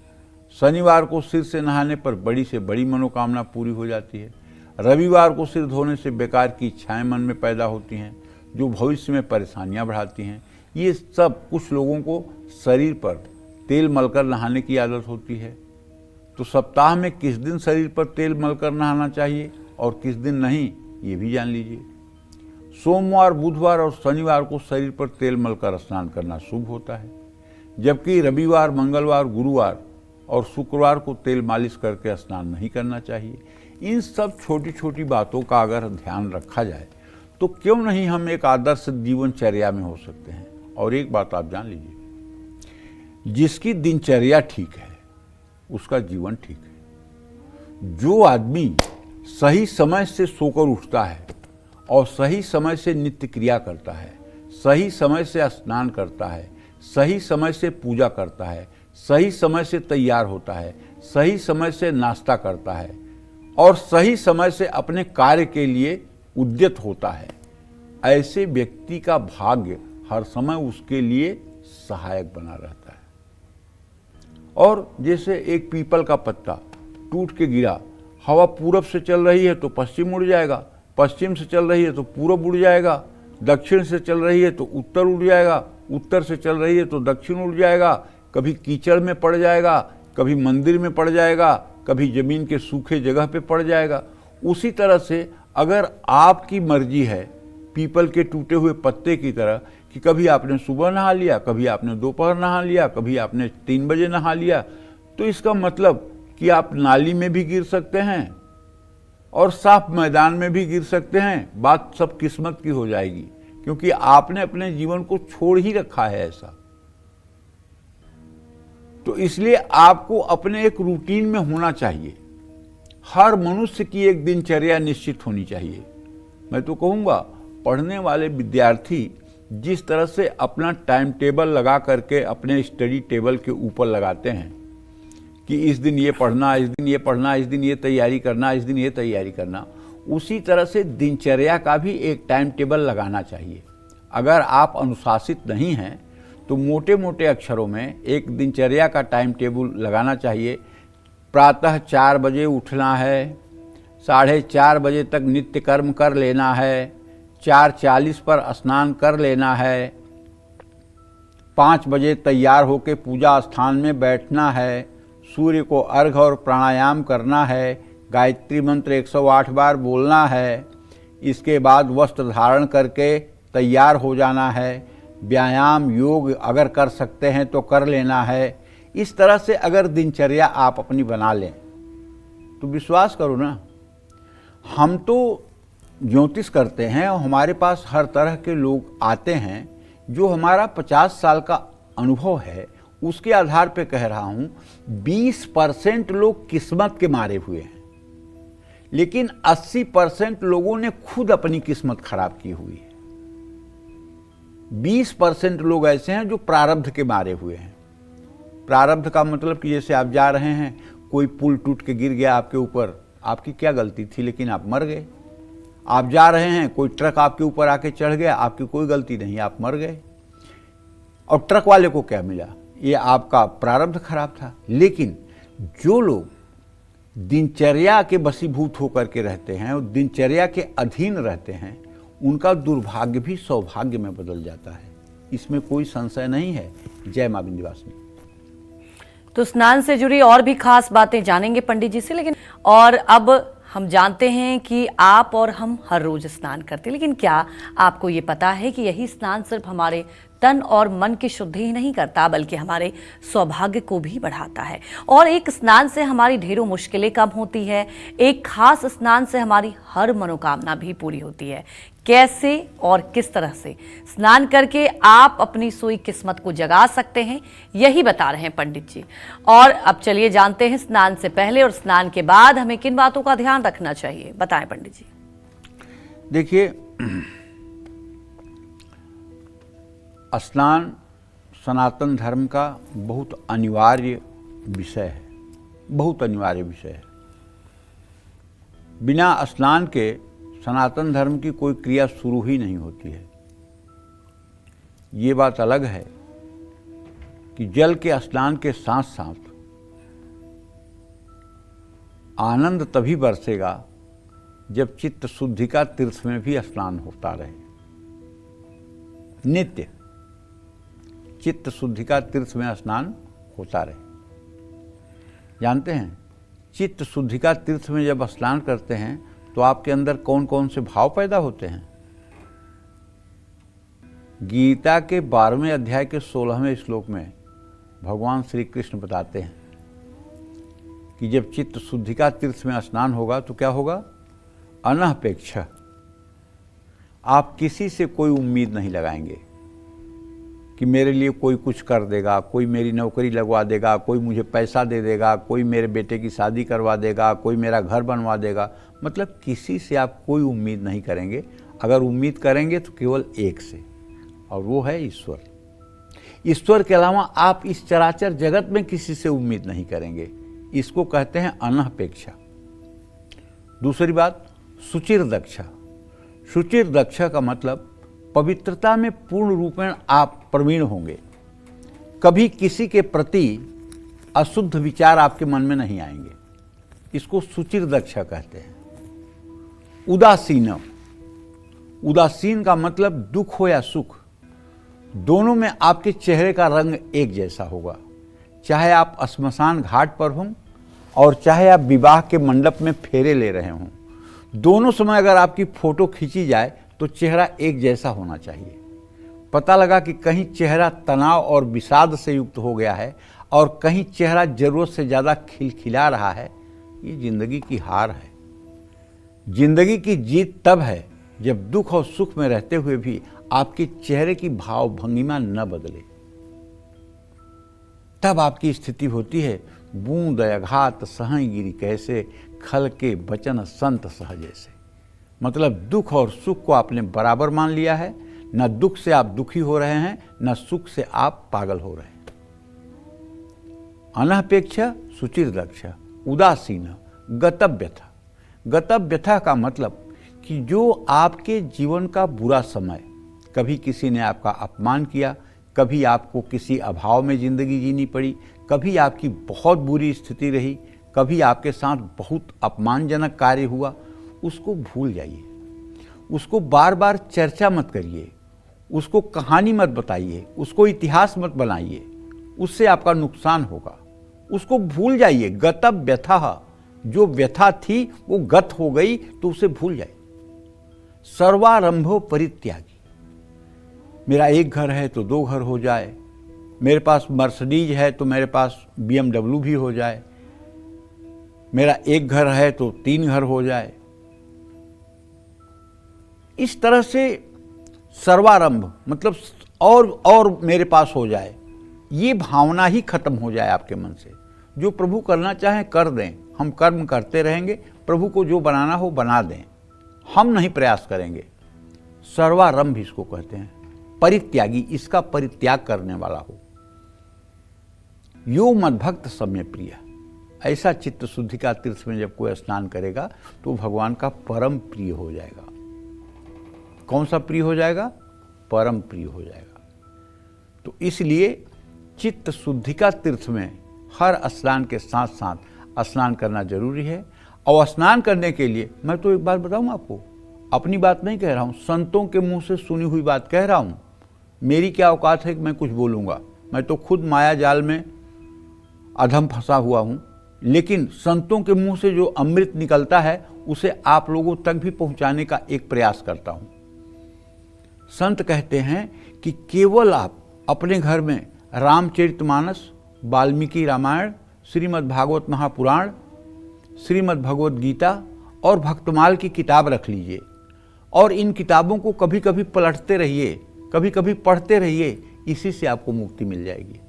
शनिवार को सिर से नहाने पर बड़ी से बड़ी मनोकामना पूरी हो जाती है। रविवार को सिर धोने से बेकार की इच्छाएं मन में पैदा होती हैं जो भविष्य में परेशानियां बढ़ाती हैं। ये सब कुछ लोगों को शरीर पर तेल मलकर नहाने की आदत होती है। तो सप्ताह में किस दिन शरीर पर तेल मलकर नहाना चाहिए और किस दिन नहीं, ये भी जान लीजिए। सोमवार, बुधवार और शनिवार को शरीर पर तेल मलकर स्नान करना शुभ होता है, जबकि रविवार, मंगलवार, गुरुवार और शुक्रवार को तेल मालिश करके स्नान नहीं करना चाहिए। इन सब छोटी छोटी बातों का अगर ध्यान रखा जाए तो क्यों नहीं हम एक आदर्श जीवनचर्या में हो सकते हैं। और एक बात आप जान लीजिए, जिसकी दिनचर्या ठीक है उसका जीवन ठीक है। जो आदमी सही समय से सोकर उठता है और सही समय से नित्य क्रिया करता है, सही समय से स्नान करता है, सही समय से पूजा करता है, सही समय से तैयार होता है, सही समय से नाश्ता करता है और सही समय से अपने कार्य के लिए उद्यत होता है, ऐसे व्यक्ति का भाग्य हर समय उसके लिए सहायक बना रहता है। और जैसे एक पीपल का पत्ता टूट के गिरा, हवा पूरब से चल रही है तो पश्चिम उड़ जाएगा, पश्चिम से चल रही है तो पूरब उड़ जाएगा, दक्षिण से चल रही है तो उत्तर उड़ जाएगा, उत्तर से चल रही है तो दक्षिण उड़ जाएगा, कभी कीचड़ में पड़ जाएगा, कभी मंदिर में पड़ जाएगा, कभी जमीन के सूखे जगह पे पड़ जाएगा। उसी तरह से अगर आपकी मर्जी है पीपल के टूटे हुए पत्ते की तरह कि कभी आपने सुबह नहा लिया, कभी आपने दोपहर नहा लिया, कभी आपने 3 बजे नहा लिया, तो इसका मतलब कि आप नाली में भी गिर सकते हैं और साफ मैदान में भी गिर सकते हैं। बात सब किस्मत की हो जाएगी, क्योंकि आपने अपने जीवन को छोड़ ही रखा है ऐसा। तो इसलिए आपको अपने एक रूटीन में होना चाहिए। हर मनुष्य की एक दिनचर्या निश्चित होनी चाहिए। मैं तो कहूँगा पढ़ने वाले विद्यार्थी जिस तरह से अपना टाइम टेबल लगा करके अपने स्टडी टेबल के ऊपर लगाते हैं कि इस दिन ये पढ़ना, इस दिन ये पढ़ना, इस दिन ये तैयारी करना, इस दिन ये तैयारी करना, उसी तरह से दिनचर्या का भी एक टाइम टेबल लगाना चाहिए। अगर आप अनुशासित नहीं हैं तो मोटे मोटे अक्षरों में एक दिनचर्या का टाइम टेबल लगाना चाहिए। प्रातः 4 बजे उठना है, 4:30 बजे तक नित्य कर्म कर लेना है, 4:40 पर स्नान कर लेना है, 5 बजे तैयार होकर पूजा स्थान में बैठना है, सूर्य को अर्घ्य और प्राणायाम करना है, गायत्री मंत्र 108 बार बोलना है, इसके बाद वस्त्र धारण करके तैयार हो जाना है, व्यायाम योग अगर कर सकते हैं तो कर लेना है। इस तरह से अगर दिनचर्या आप अपनी बना लें तो विश्वास करो ना, हम तो ज्योतिष करते हैं और हमारे पास हर तरह के लोग आते हैं। जो हमारा 50 साल का अनुभव है उसके आधार पे कह रहा हूं, 20% लोग किस्मत के मारे हुए हैं, लेकिन 80% लोगों ने खुद अपनी किस्मत खराब की हुई है। 20% लोग ऐसे हैं जो प्रारब्ध के मारे हुए हैं। प्रारब्ध का मतलब कि जैसे आप जा रहे हैं, कोई पुल टूट के गिर गया आपके ऊपर, आपकी क्या गलती थी, लेकिन आप मर गए। आप जा रहे हैं, कोई ट्रक आपके ऊपर आके चढ़ गया, आपकी कोई गलती नहीं, आप मर गए। और ट्रक वाले को क्या मिला, ये आपका प्रारब्ध खराब था। लेकिन जो लोग दिनचर्या के वशीभूत होकर के रहते हैं और दिनचर्या के अधीन रहते हैं, उनका दुर्भाग्य भी सौभाग्य में बदल जाता है, इसमें कोई संशय नहीं है। जय मां विंध्यवासिनी। तो स्नान से जुड़ी और भी खास बातें जानेंगे पंडित जी से, लेकिन और अब हम जानते हैं कि आप और हम हर रोज स्नान करते हैं, लेकिन क्या आपको ये पता है कि यही स्नान सिर्फ हमारे तन और मन की शुद्धि ही नहीं करता, बल्कि हमारे सौभाग्य को भी बढ़ाता है। और एक स्नान से हमारी ढेरों मुश्किलें कम होती है। एक खास स्नान से हमारी हर मनोकामना भी पूरी होती है। कैसे और किस तरह से स्नान करके आप अपनी सोई किस्मत को जगा सकते हैं, यही बता रहे हैं पंडित जी। और अब चलिए जानते हैं स्नान से पहले और स्नान के बाद हमें किन बातों का ध्यान रखना चाहिए, बताएं पंडित जी। देखिए, स्नान सनातन धर्म का बहुत अनिवार्य विषय है, बहुत अनिवार्य विषय है। बिना स्नान के सनातन धर्म की कोई क्रिया शुरू ही नहीं होती है। ये बात अलग है कि जल के स्नान के साथ साथ आनंद तभी बरसेगा जब चित्त शुद्धि का तीर्थ में भी स्नान होता रहे। नित्य चित्त शुद्धि का तीर्थ में स्नान होता रहे। जानते हैं, चित्त शुद्धि का तीर्थ में जब स्नान करते हैं तो आपके अंदर कौन कौन से भाव पैदा होते हैं। गीता के 12वें अध्याय के 16वें श्लोक में भगवान श्री कृष्ण बताते हैं कि जब चित्त शुद्धि का तीर्थ में स्नान होगा तो क्या होगा? अनपेक्ष, आप किसी से कोई उम्मीद नहीं लगाएंगे कि मेरे लिए कोई कुछ कर देगा, कोई मेरी नौकरी लगवा देगा, कोई मुझे पैसा दे देगा, कोई मेरे बेटे की शादी करवा देगा, कोई मेरा घर बनवा देगा। मतलब किसी से आप कोई उम्मीद नहीं करेंगे। अगर उम्मीद करेंगे तो केवल एक से, और वो है ईश्वर। ईश्वर के अलावा आप इस चराचर जगत में किसी से उम्मीद नहीं करेंगे। इसको कहते हैं अनपेक्षा। दूसरी बात, सुचिर दक्ष। सुचिर दक्ष का मतलब पवित्रता में पूर्ण रूपेण आप प्रवीण होंगे। कभी किसी के प्रति अशुद्ध विचार आपके मन में नहीं आएंगे। इसको सुचिर दक्ष कहते हैं। उदासीन, उदासीन का मतलब दुख हो या सुख, दोनों में आपके चेहरे का रंग एक जैसा होगा। चाहे आप श्मशान घाट पर हों और चाहे आप विवाह के मंडप में फेरे ले रहे हों, दोनों समय अगर आपकी फोटो खींची जाए तो चेहरा एक जैसा होना चाहिए। पता लगा कि कहीं चेहरा तनाव और विषाद से युक्त हो गया है और कहीं चेहरा जरूरत से ज़्यादा खिलखिला रहा है, ये जिंदगी की हार है। जिंदगी की जीत तब है जब दुख और सुख में रहते हुए भी आपके चेहरे की भाव भंगिमा न बदले। तब आपकी स्थिति होती है बूंद अघात सहई गिरी कैसे, खल के बचन संत सहजे से। मतलब दुख और सुख को आपने बराबर मान लिया है। न दुख से आप दुखी हो रहे हैं, न सुख से आप पागल हो रहे हैं। अनपेक्ष, सुचिर दक्ष, उदासीन, गतव्यथा। गतव्यथा का मतलब कि जो आपके जीवन का बुरा समय, कभी किसी ने आपका अपमान किया, कभी आपको किसी अभाव में जिंदगी जीनी पड़ी, कभी आपकी बहुत बुरी स्थिति रही, कभी आपके साथ बहुत अपमानजनक कार्य हुआ, उसको भूल जाइए। उसको बार बार चर्चा मत करिए, उसको कहानी मत बताइए, उसको इतिहास मत बनाइए, उससे आपका नुकसान होगा। उसको भूल जाइए। गतव व्यथा, जो व्यथा थी वो गत हो गई तो उसे भूल जाइए। सर्वारंभो परित्यागी। मेरा एक घर है तो दो घर हो जाए, मेरे पास मर्सिडीज है तो मेरे पास BMW भी हो जाए, मेरा एक घर है तो 3 घर हो जाए। इस तरह से सर्वारंभ मतलब और मेरे पास हो जाए, ये भावना ही खत्म हो जाए आपके मन से। जो प्रभु करना चाहें कर दें, हम कर्म करते रहेंगे, प्रभु को जो बनाना हो बना दें, हम नहीं प्रयास करेंगे। सर्वारंभ इसको कहते हैं। परित्यागी, इसका परित्याग करने वाला हो। यो मद्भक्त सम्य प्रिय। ऐसा चित्त शुद्धि का तीर्थ में जब कोई स्नान करेगा तो भगवान का परम प्रिय हो जाएगा। कौन सा प्रिय हो जाएगा? परम प्रिय हो जाएगा। तो इसलिए चित्त शुद्धि का तीर्थ में हर स्नान के साथ साथ स्नान करना जरूरी है। और स्नान करने के लिए मैं तो एक बात बताऊं आपको, अपनी बात नहीं कह रहा हूं, संतों के मुंह से सुनी हुई बात कह रहा हूं। मेरी क्या औकात है कि मैं कुछ बोलूंगा? मैं तो खुद माया जाल में अधम फंसा हुआ हूं। लेकिन संतों के मुंह से जो अमृत निकलता है उसे आप लोगों तक भी पहुंचाने का एक प्रयास करता हूं। संत कहते हैं कि केवल आप अपने घर में रामचरितमानस, वाल्मीकि रामायण, श्रीमद् भागवत महापुराण, श्रीमद् भगवत गीता और भक्तमाल की किताब रख लीजिए और इन किताबों को कभी कभी पलटते रहिए, कभी कभी पढ़ते रहिए। इसी से आपको मुक्ति मिल जाएगी।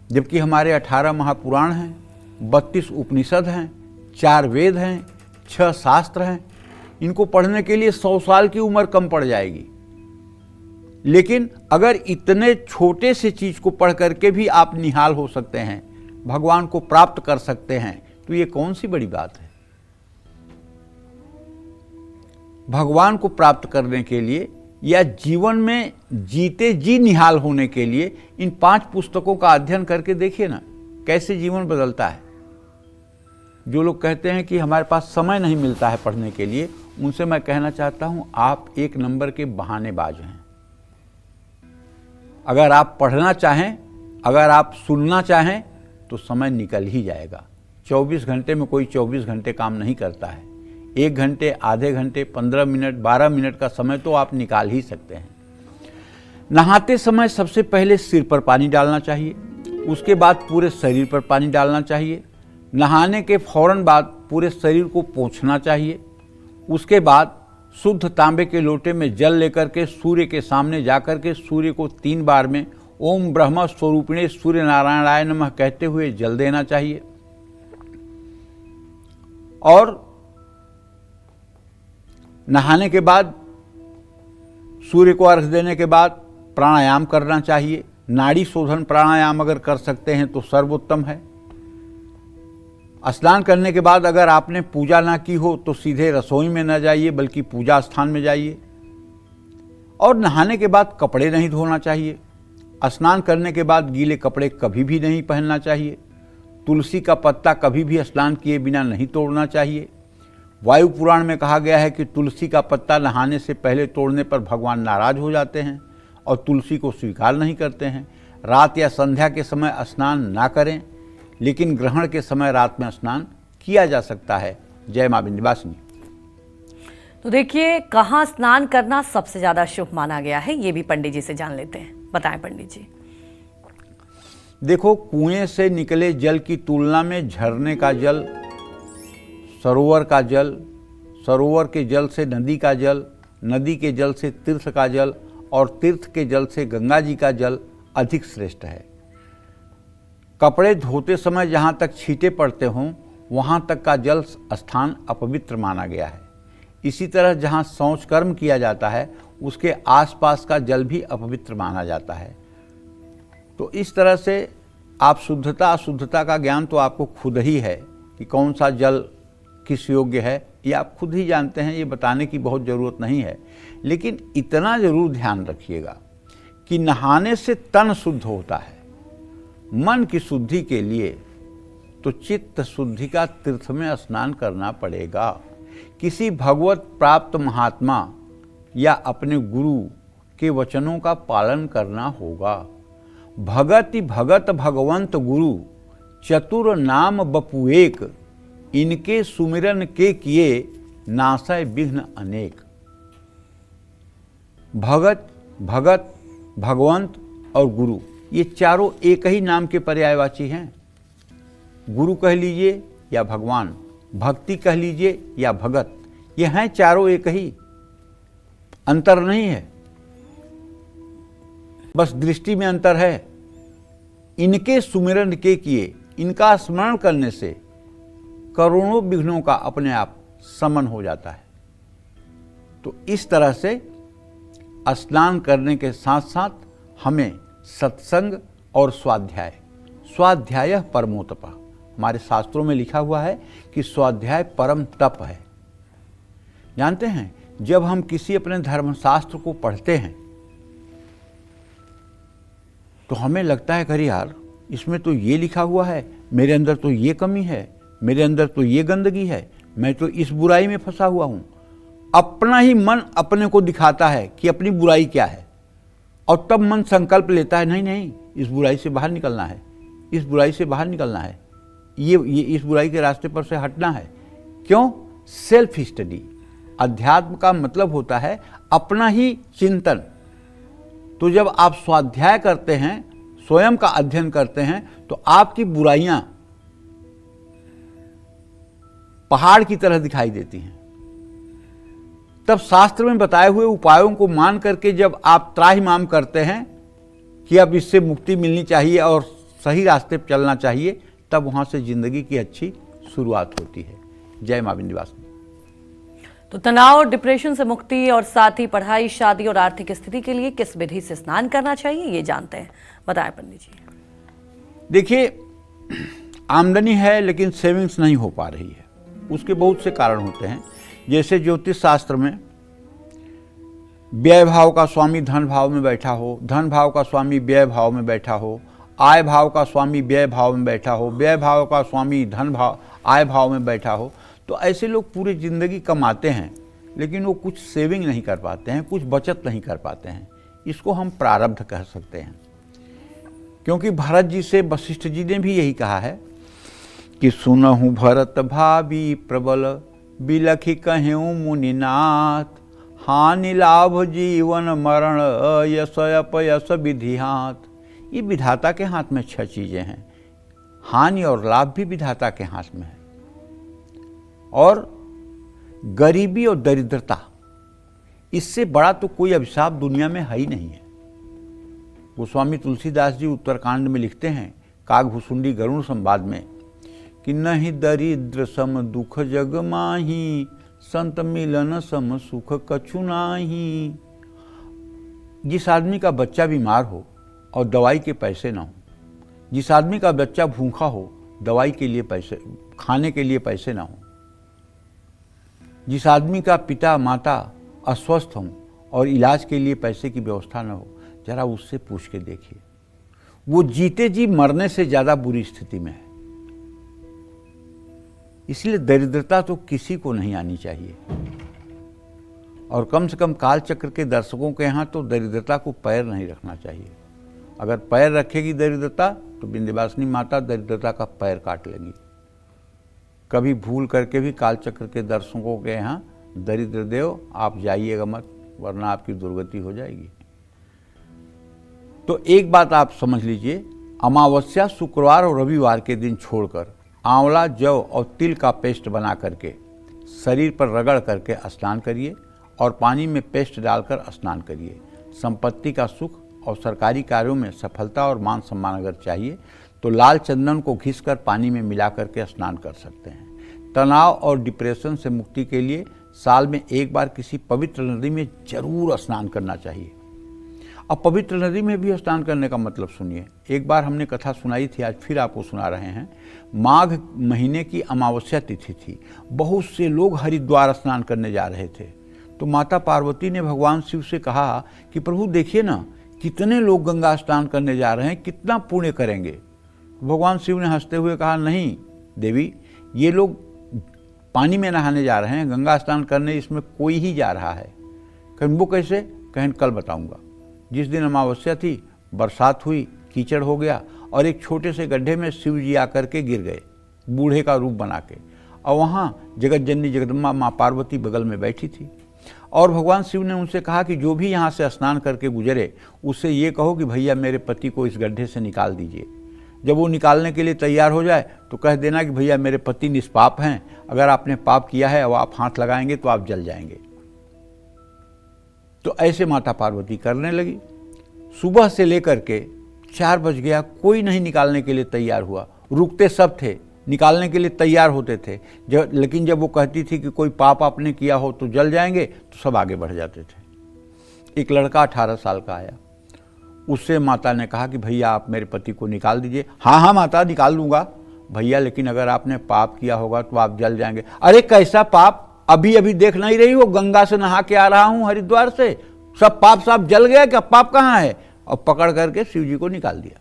जबकि हमारे 18 महापुराण हैं, 32 उपनिषद हैं, 4 वेद हैं, 6 शास्त्र हैं। इनको पढ़ने के लिए 100 साल की उम्र कम पड़ जाएगी। लेकिन अगर इतने छोटे से चीज को पढ़ करके भी आप निहाल हो सकते हैं, भगवान को प्राप्त कर सकते हैं, तो ये कौन सी बड़ी बात है? भगवान को प्राप्त करने के लिए या जीवन में जीते जी निहाल होने के लिए इन 5 पुस्तकों का अध्ययन करके देखिए ना कैसे जीवन बदलता है। जो लोग कहते हैं कि हमारे पास समय नहीं मिलता है पढ़ने के लिए, उनसे मैं कहना चाहता हूं आप 1 नंबर के बहानेबाज हैं। अगर आप पढ़ना चाहें, अगर आप सुनना चाहें तो समय निकल ही जाएगा। 24 घंटे में कोई 24 घंटे काम नहीं करता है। 1 घंटे, आधे घंटे, 15 मिनट, 12 मिनट का समय तो आप निकाल ही सकते हैं। नहाते समय सबसे पहले सिर पर पानी डालना चाहिए, उसके बाद पूरे शरीर पर पानी डालना चाहिए। नहाने के फौरन बाद पूरे शरीर को पोंछना चाहिए। उसके बाद शुद्ध तांबे के लोटे में जल लेकर के सूर्य के सामने जाकर के सूर्य को 3 बार में ओम ब्रह्म स्वरूपिणे सूर्य नारायणाय नमः कहते हुए जल देना चाहिए। और नहाने के बाद, सूर्य को अर्घ्य देने के बाद प्राणायाम करना चाहिए। नाड़ी शोधन प्राणायाम अगर कर सकते हैं तो सर्वोत्तम है। स्नान करने के बाद अगर आपने पूजा ना की हो तो सीधे रसोई में न जाइए बल्कि पूजा स्थान में जाइए। और नहाने के बाद कपड़े नहीं धोना चाहिए। स्नान करने के बाद गीले कपड़े कभी भी नहीं पहनना चाहिए। तुलसी का पत्ता कभी भी स्नान किए बिना नहीं तोड़ना चाहिए। वायु पुराण में कहा गया है कि तुलसी का पत्ता नहाने से पहले तोड़ने पर भगवान नाराज हो जाते हैं और तुलसी को स्वीकार नहीं करते हैं। रात या संध्या के समय स्नान ना करें, लेकिन ग्रहण के समय रात में स्नान किया जा सकता है। जय मां विंध्यवासिनी। तो देखिए, कहाँ स्नान करना सबसे ज्यादा शुभ माना गया है, ये भी पंडित जी से जान लेते हैं। बताएं पंडित जी। देखो, कुएं से निकले जल की तुलना में झरने का जल, सरोवर का जल, सरोवर के जल से नदी का जल, नदी के जल से तीर्थ का जल और तीर्थ के जल से गंगा जी का जल अधिक श्रेष्ठ है। कपड़े धोते समय जहाँ तक छींटे पड़ते हों वहाँ तक का जल स्थान अपवित्र माना गया है। इसी तरह जहाँ शौच कर्म किया जाता है उसके आसपास का जल भी अपवित्र माना जाता है। तो इस तरह से आप शुद्धता अशुद्धता का ज्ञान तो आपको खुद ही है कि कौन सा जल किस योग्य है, ये आप खुद ही जानते हैं, ये बताने की बहुत ज़रूरत नहीं है। लेकिन इतना ज़रूर ध्यान रखिएगा कि नहाने से तन शुद्ध होता है। मन की शुद्धि के लिए तो चित्त शुद्धि का तीर्थ में स्नान करना पड़ेगा। किसी भगवत प्राप्त महात्मा या अपने गुरु के वचनों का पालन करना होगा। भगति भगत भगवंत गुरु चतुर नाम बपु एक, इनके सुमिरन के किए नासय विघ्न अनेक। भगत, भगत, भगवंत और गुरु, ये चारों एक ही नाम के पर्यायवाची हैं। गुरु कह लीजिए या भगवान, भक्ति कह लीजिए या भगत, ये हैं चारों एक ही, अंतर नहीं है, बस दृष्टि में अंतर है। इनके सुमिरन के किए, इनका स्मरण करने से करोड़ों विघ्नों का अपने आप शमन हो जाता है। तो इस तरह से स्नान करने के साथ साथ हमें सत्संग और स्वाध्याय, स्वाध्याय परमो तप, हमारे शास्त्रों में लिखा हुआ है कि स्वाध्याय परम तप है। जानते हैं, जब हम किसी अपने धर्मशास्त्र को पढ़ते हैं तो हमें लगता है अरे यार, इसमें तो ये लिखा हुआ है, मेरे अंदर तो ये कमी है, मेरे अंदर तो ये गंदगी है, मैं तो इस बुराई में फंसा हुआ हूं। अपना ही मन अपने को दिखाता है कि अपनी बुराई क्या है, और तब मन संकल्प लेता है नहीं नहीं, इस बुराई से बाहर निकलना है, इस बुराई से बाहर निकलना है, ये इस बुराई के रास्ते पर से हटना है। क्यों? Self study. अध्यात्म का मतलब होता है अपना ही चिंतन। तो जब आप स्वाध्याय करते हैं, स्वयं का अध्ययन करते हैं, तो आपकी बुराइयां पहाड़ की तरह दिखाई देती हैं। तब शास्त्र में बताए हुए उपायों को मान करके जब आप त्राहिमाम करते हैं कि अब इससे मुक्ति मिलनी चाहिए और सही रास्ते पर चलना चाहिए, तब वहां से जिंदगी की अच्छी शुरुआत होती है। जय मां विंध्यवासिनी। तो तनाव और डिप्रेशन से मुक्ति और साथ ही पढ़ाई, शादी और आर्थिक स्थिति के लिए किस विधि से स्नान करना चाहिए, ये जानते हैं। बताएं पंडित जी। देखिए, आमदनी है लेकिन सेविंग्स नहीं हो पा रही है, उसके बहुत से कारण होते हैं। जैसे ज्योतिष शास्त्र में व्यय भाव का स्वामी धन भाव में बैठा हो, धन भाव का स्वामी व्यय भाव में बैठा हो, आय भाव का स्वामी व्यय भाव में बैठा हो, व्यय भाव का स्वामी धन भाव आय भाव में बैठा हो, तो ऐसे लोग पूरी जिंदगी कमाते हैं लेकिन वो कुछ सेविंग नहीं कर पाते हैं, कुछ बचत नहीं कर पाते हैं। इसको हम प्रारब्ध कह सकते हैं, क्योंकि भरत जी से वशिष्ठ जी ने भी यही कहा है कि सुनहु भरत भावी प्रबल बिलखि कहेऊ मुनिनाथ, हानि लाभ जीवन मरण यश अपयश विधि हाथ। ये विधाता के हाथ में 6 चीजें हैं, हानि और लाभ भी विधाता के हाथ में है, और गरीबी और दरिद्रता, इससे बड़ा तो कोई अभिशाप दुनिया में है ही नहीं है। गोस्वामी तुलसीदास जी उत्तरकांड में लिखते हैं काकभुसुंडी गरुड़ संवाद में कि नहीं दरिद्र सम दुख जग माही, संत मिलन सम सुख कछु नाही। जिस आदमी का बच्चा बीमार हो और दवाई के पैसे ना हो, जिस आदमी का बच्चा भूखा हो, दवाई के लिए पैसे, खाने के लिए पैसे ना हो, जिस आदमी का पिता माता अस्वस्थ हों और इलाज के लिए पैसे की व्यवस्था न हो, जरा उससे पूछ के देखिए, वो जीते जी मरने से ज़्यादा बुरी स्थिति में है। इसलिए दरिद्रता तो किसी को नहीं आनी चाहिए, और कम से कम कालचक्र के दर्शकों के यहाँ तो दरिद्रता को पैर नहीं रखना चाहिए। अगर पैर रखेगी दरिद्रता तो विंध्यवासिनी माता दरिद्रता का पैर काट लेंगी। कभी भूल करके भी कालचक्र के दर्शकों के यहाँ दरिद्र देव आप जाइएगा मत, वरना आपकी दुर्गति हो जाएगी। तो एक बात आप समझ लीजिए, अमावस्या शुक्रवार और रविवार के दिन छोड़कर आंवला जौ और तिल का पेस्ट बना करके शरीर पर रगड़ करके स्नान करिए और पानी में पेस्ट डालकर स्नान करिए। संपत्ति का सुख और सरकारी कार्यों में सफलता और मान सम्मान अगर चाहिए तो लाल चंदन को घिसकर पानी में मिला करके स्नान कर सकते हैं। तनाव और डिप्रेशन से मुक्ति के लिए साल में एक बार किसी पवित्र नदी में जरूर स्नान करना चाहिए। अब पवित्र नदी में भी स्नान करने का मतलब सुनिए। एक बार हमने कथा सुनाई थी, आज फिर आपको सुना रहे हैं। माघ महीने की अमावस्या तिथि थी, बहुत से लोग हरिद्वार स्नान करने जा रहे थे। तो माता पार्वती ने भगवान शिव से कहा कि प्रभु देखिए ना, कितने लोग गंगा स्नान करने जा रहे हैं, कितना पुण्य करेंगे। भगवान शिव ने हंसते हुए कहा, नहीं देवी, ये लोग पानी में नहाने जा रहे हैं, गंगा स्नान करने इसमें कोई ही जा रहा है। कहें वो कैसे? कहें कल बताऊंगा। जिस दिन अमावस्या थी, बरसात हुई, कीचड़ हो गया और एक छोटे से गड्ढे में शिव जी आकर के गिर गए, बूढ़े का रूप बना के। और वहाँ जगत जननी जगदम्बा माँ पार्वती बगल में बैठी थी और भगवान शिव ने उनसे कहा कि जो भी यहाँ से स्नान करके गुजरे उससे ये कहो कि भैया मेरे पति को इस गड्ढे से निकाल दीजिए। जब वो निकालने के लिए तैयार हो जाए तो कह देना कि भैया मेरे पति निष्पाप हैं, अगर आपने पाप किया है और आप हाथ लगाएंगे तो आप जल जाएंगे। तो ऐसे माता पार्वती करने लगी। सुबह से लेकर के 4 बज गया, कोई नहीं निकालने के लिए तैयार हुआ। रुकते सब थे, निकालने के लिए तैयार होते थे, लेकिन जब वो कहती थी कि कोई पाप आपने किया हो तो जल जाएंगे, तो सब आगे बढ़ जाते थे। एक लड़का 18 साल का आया, उससे माता ने कहा कि भैया आप मेरे पति को निकाल दीजिए। हाँ हाँ माता निकाल दूंगा। भैया लेकिन अगर आपने पाप किया होगा तो आप जल जाएंगे। अरे कैसा पाप? अभी अभी देख नहीं रही हो, गंगा से नहा के आ रहा हूं हरिद्वार से, सब पाप साफ जल गया, क्या पाप कहाँ है? और पकड़ करके शिव जी को निकाल दिया।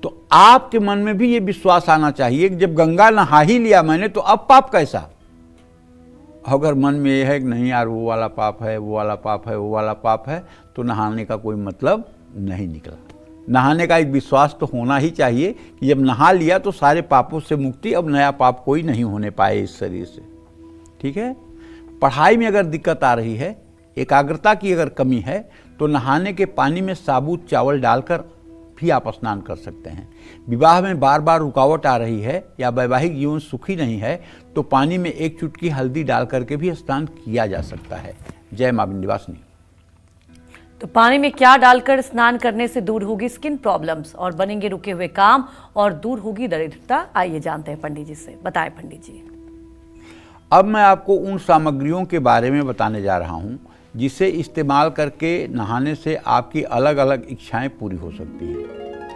तो आपके मन में भी ये विश्वास आना चाहिए कि जब गंगा नहा ही लिया मैंने तो अब पाप कैसा? अगर मन में यह है कि नहीं यार वो वाला पाप है, वो वाला पाप है, वो वाला पाप है, तो नहाने का कोई मतलब नहीं निकला। नहाने का एक विश्वास तो होना ही चाहिए कि जब नहा लिया तो सारे पापों से मुक्ति, अब नया पाप कोई नहीं होने पाए इस शरीर से। ठीक है। पढ़ाई में अगर दिक्कत आ रही है, एकाग्रता की अगर कमी है, तो नहाने के पानी में साबुत चावल डालकर भी आप स्नान कर सकते हैं। विवाह में बार बार रुकावट आ रही है या वैवाहिक जीवन सुखी नहीं है, तो पानी में 1 चुटकी हल्दी डाल करके भी स्नान किया जा सकता है। जय मां विंध्यवासिनी। तो पानी में क्या डालकर स्नान करने से दूर होगी स्किन प्रॉब्लम्स और बनेंगे रुके हुए काम और दूर होगी दरिद्रता? आइए जानते हैं पंडित जी से। बताएं पंडित जी। अब मैं आपको उन सामग्रियों के बारे में बताने जा रहा हूं जिसे इस्तेमाल करके नहाने से आपकी अलग अलग इच्छाएं पूरी हो सकती हैं।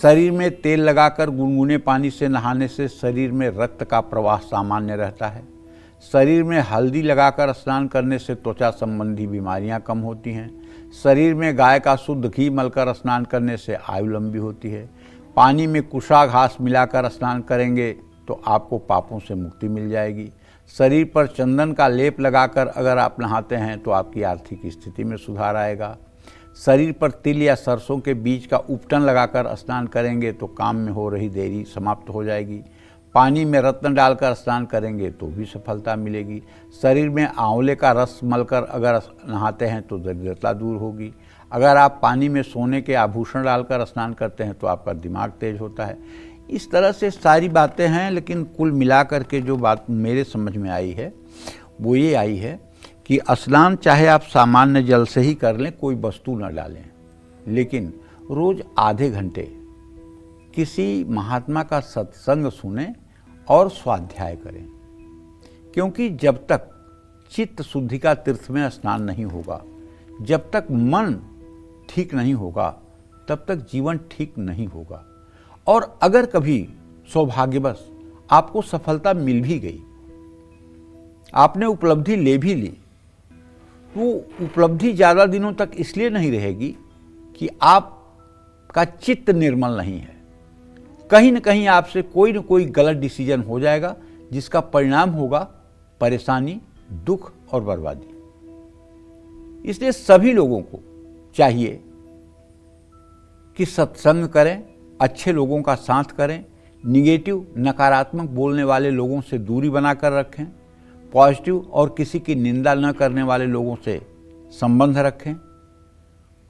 शरीर में तेल लगाकर गुनगुने पानी से नहाने से शरीर में रक्त का प्रवाह सामान्य रहता है। शरीर में हल्दी लगाकर स्नान करने से त्वचा संबंधी बीमारियां कम होती हैं। शरीर में गाय का शुद्ध घी मलकर स्नान करने से आयु लंबी होती है। पानी में कुशा घास मिलाकर स्नान करेंगे तो आपको पापों से मुक्ति मिल जाएगी। शरीर पर चंदन का लेप लगाकर अगर आप नहाते हैं तो आपकी आर्थिक स्थिति में सुधार आएगा। शरीर पर तिल या सरसों के बीज का उपटन लगाकर स्नान करेंगे तो काम में हो रही देरी समाप्त हो जाएगी। पानी में रत्न डालकर स्नान करेंगे तो भी सफलता मिलेगी। शरीर में आंवले का रस मलकर अगर नहाते हैं तो दरिद्रता दूर होगी। अगर आप पानी में सोने के आभूषण डालकर स्नान करते हैं तो आपका दिमाग तेज होता है। इस तरह से सारी बातें हैं, लेकिन कुल मिलाकर के जो बात मेरे समझ में आई है वो ये आई है कि स्नान चाहे आप सामान्य जल से ही कर लें, कोई वस्तु न डालें, लेकिन रोज़ आधे घंटे किसी महात्मा का सत्संग सुने और स्वाध्याय करें, क्योंकि जब तक चित्त शुद्धि का तीर्थ में स्नान नहीं होगा, जब तक मन ठीक नहीं होगा, तब तक जीवन ठीक नहीं होगा। और अगर कभी सौभाग्यवश आपको सफलता मिल भी गई, आपने उपलब्धि ले भी ली, वो उपलब्धि ज़्यादा दिनों तक इसलिए नहीं रहेगी कि आपका चित्त निर्मल नहीं है। कहीं न कहीं आपसे कोई न कोई गलत डिसीजन हो जाएगा, जिसका परिणाम होगा परेशानी, दुख और बर्बादी। इसलिए सभी लोगों को चाहिए कि सत्संग करें, अच्छे लोगों का साथ करें, निगेटिव नकारात्मक बोलने वाले लोगों से दूरी बनाकर रखें, पॉजिटिव और किसी की निंदा न करने वाले लोगों से संबंध रखें,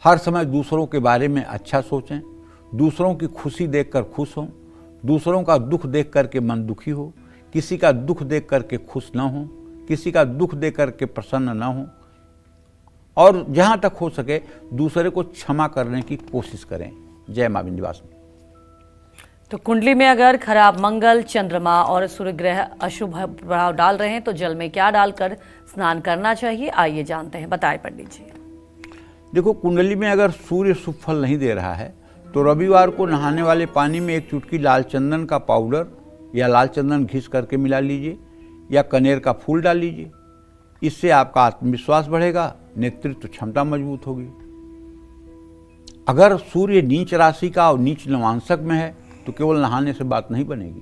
हर समय दूसरों के बारे में अच्छा सोचें, दूसरों की खुशी देखकर खुश हों, दूसरों का दुख देख करके मन दुखी हो, किसी का दुख देख करके खुश न हो, किसी का दुख देख करके प्रसन्न न हो, और जहाँ तक हो सके दूसरे को क्षमा करने की कोशिश करें। जय मां विंध्यवासिनी। तो कुंडली में अगर खराब मंगल, चंद्रमा और सूर्य ग्रह अशुभ प्रभाव डाल रहे हैं तो जल में क्या डालकर स्नान करना चाहिए, आइए जानते हैं, बताएं पंडित जी। देखो, कुंडली में अगर सूर्य शुभ फल नहीं दे रहा है तो रविवार को नहाने वाले पानी में एक चुटकी लाल चंदन का पाउडर या लाल चंदन घिस करके मिला लीजिए, या कनेर का फूल डाल लीजिए। इससे आपका आत्मविश्वास बढ़ेगा, नेतृत्व क्षमता मजबूत होगी। अगर सूर्य नीच राशि का और नीच नवांशक में है तो केवल नहाने से बात नहीं बनेगी,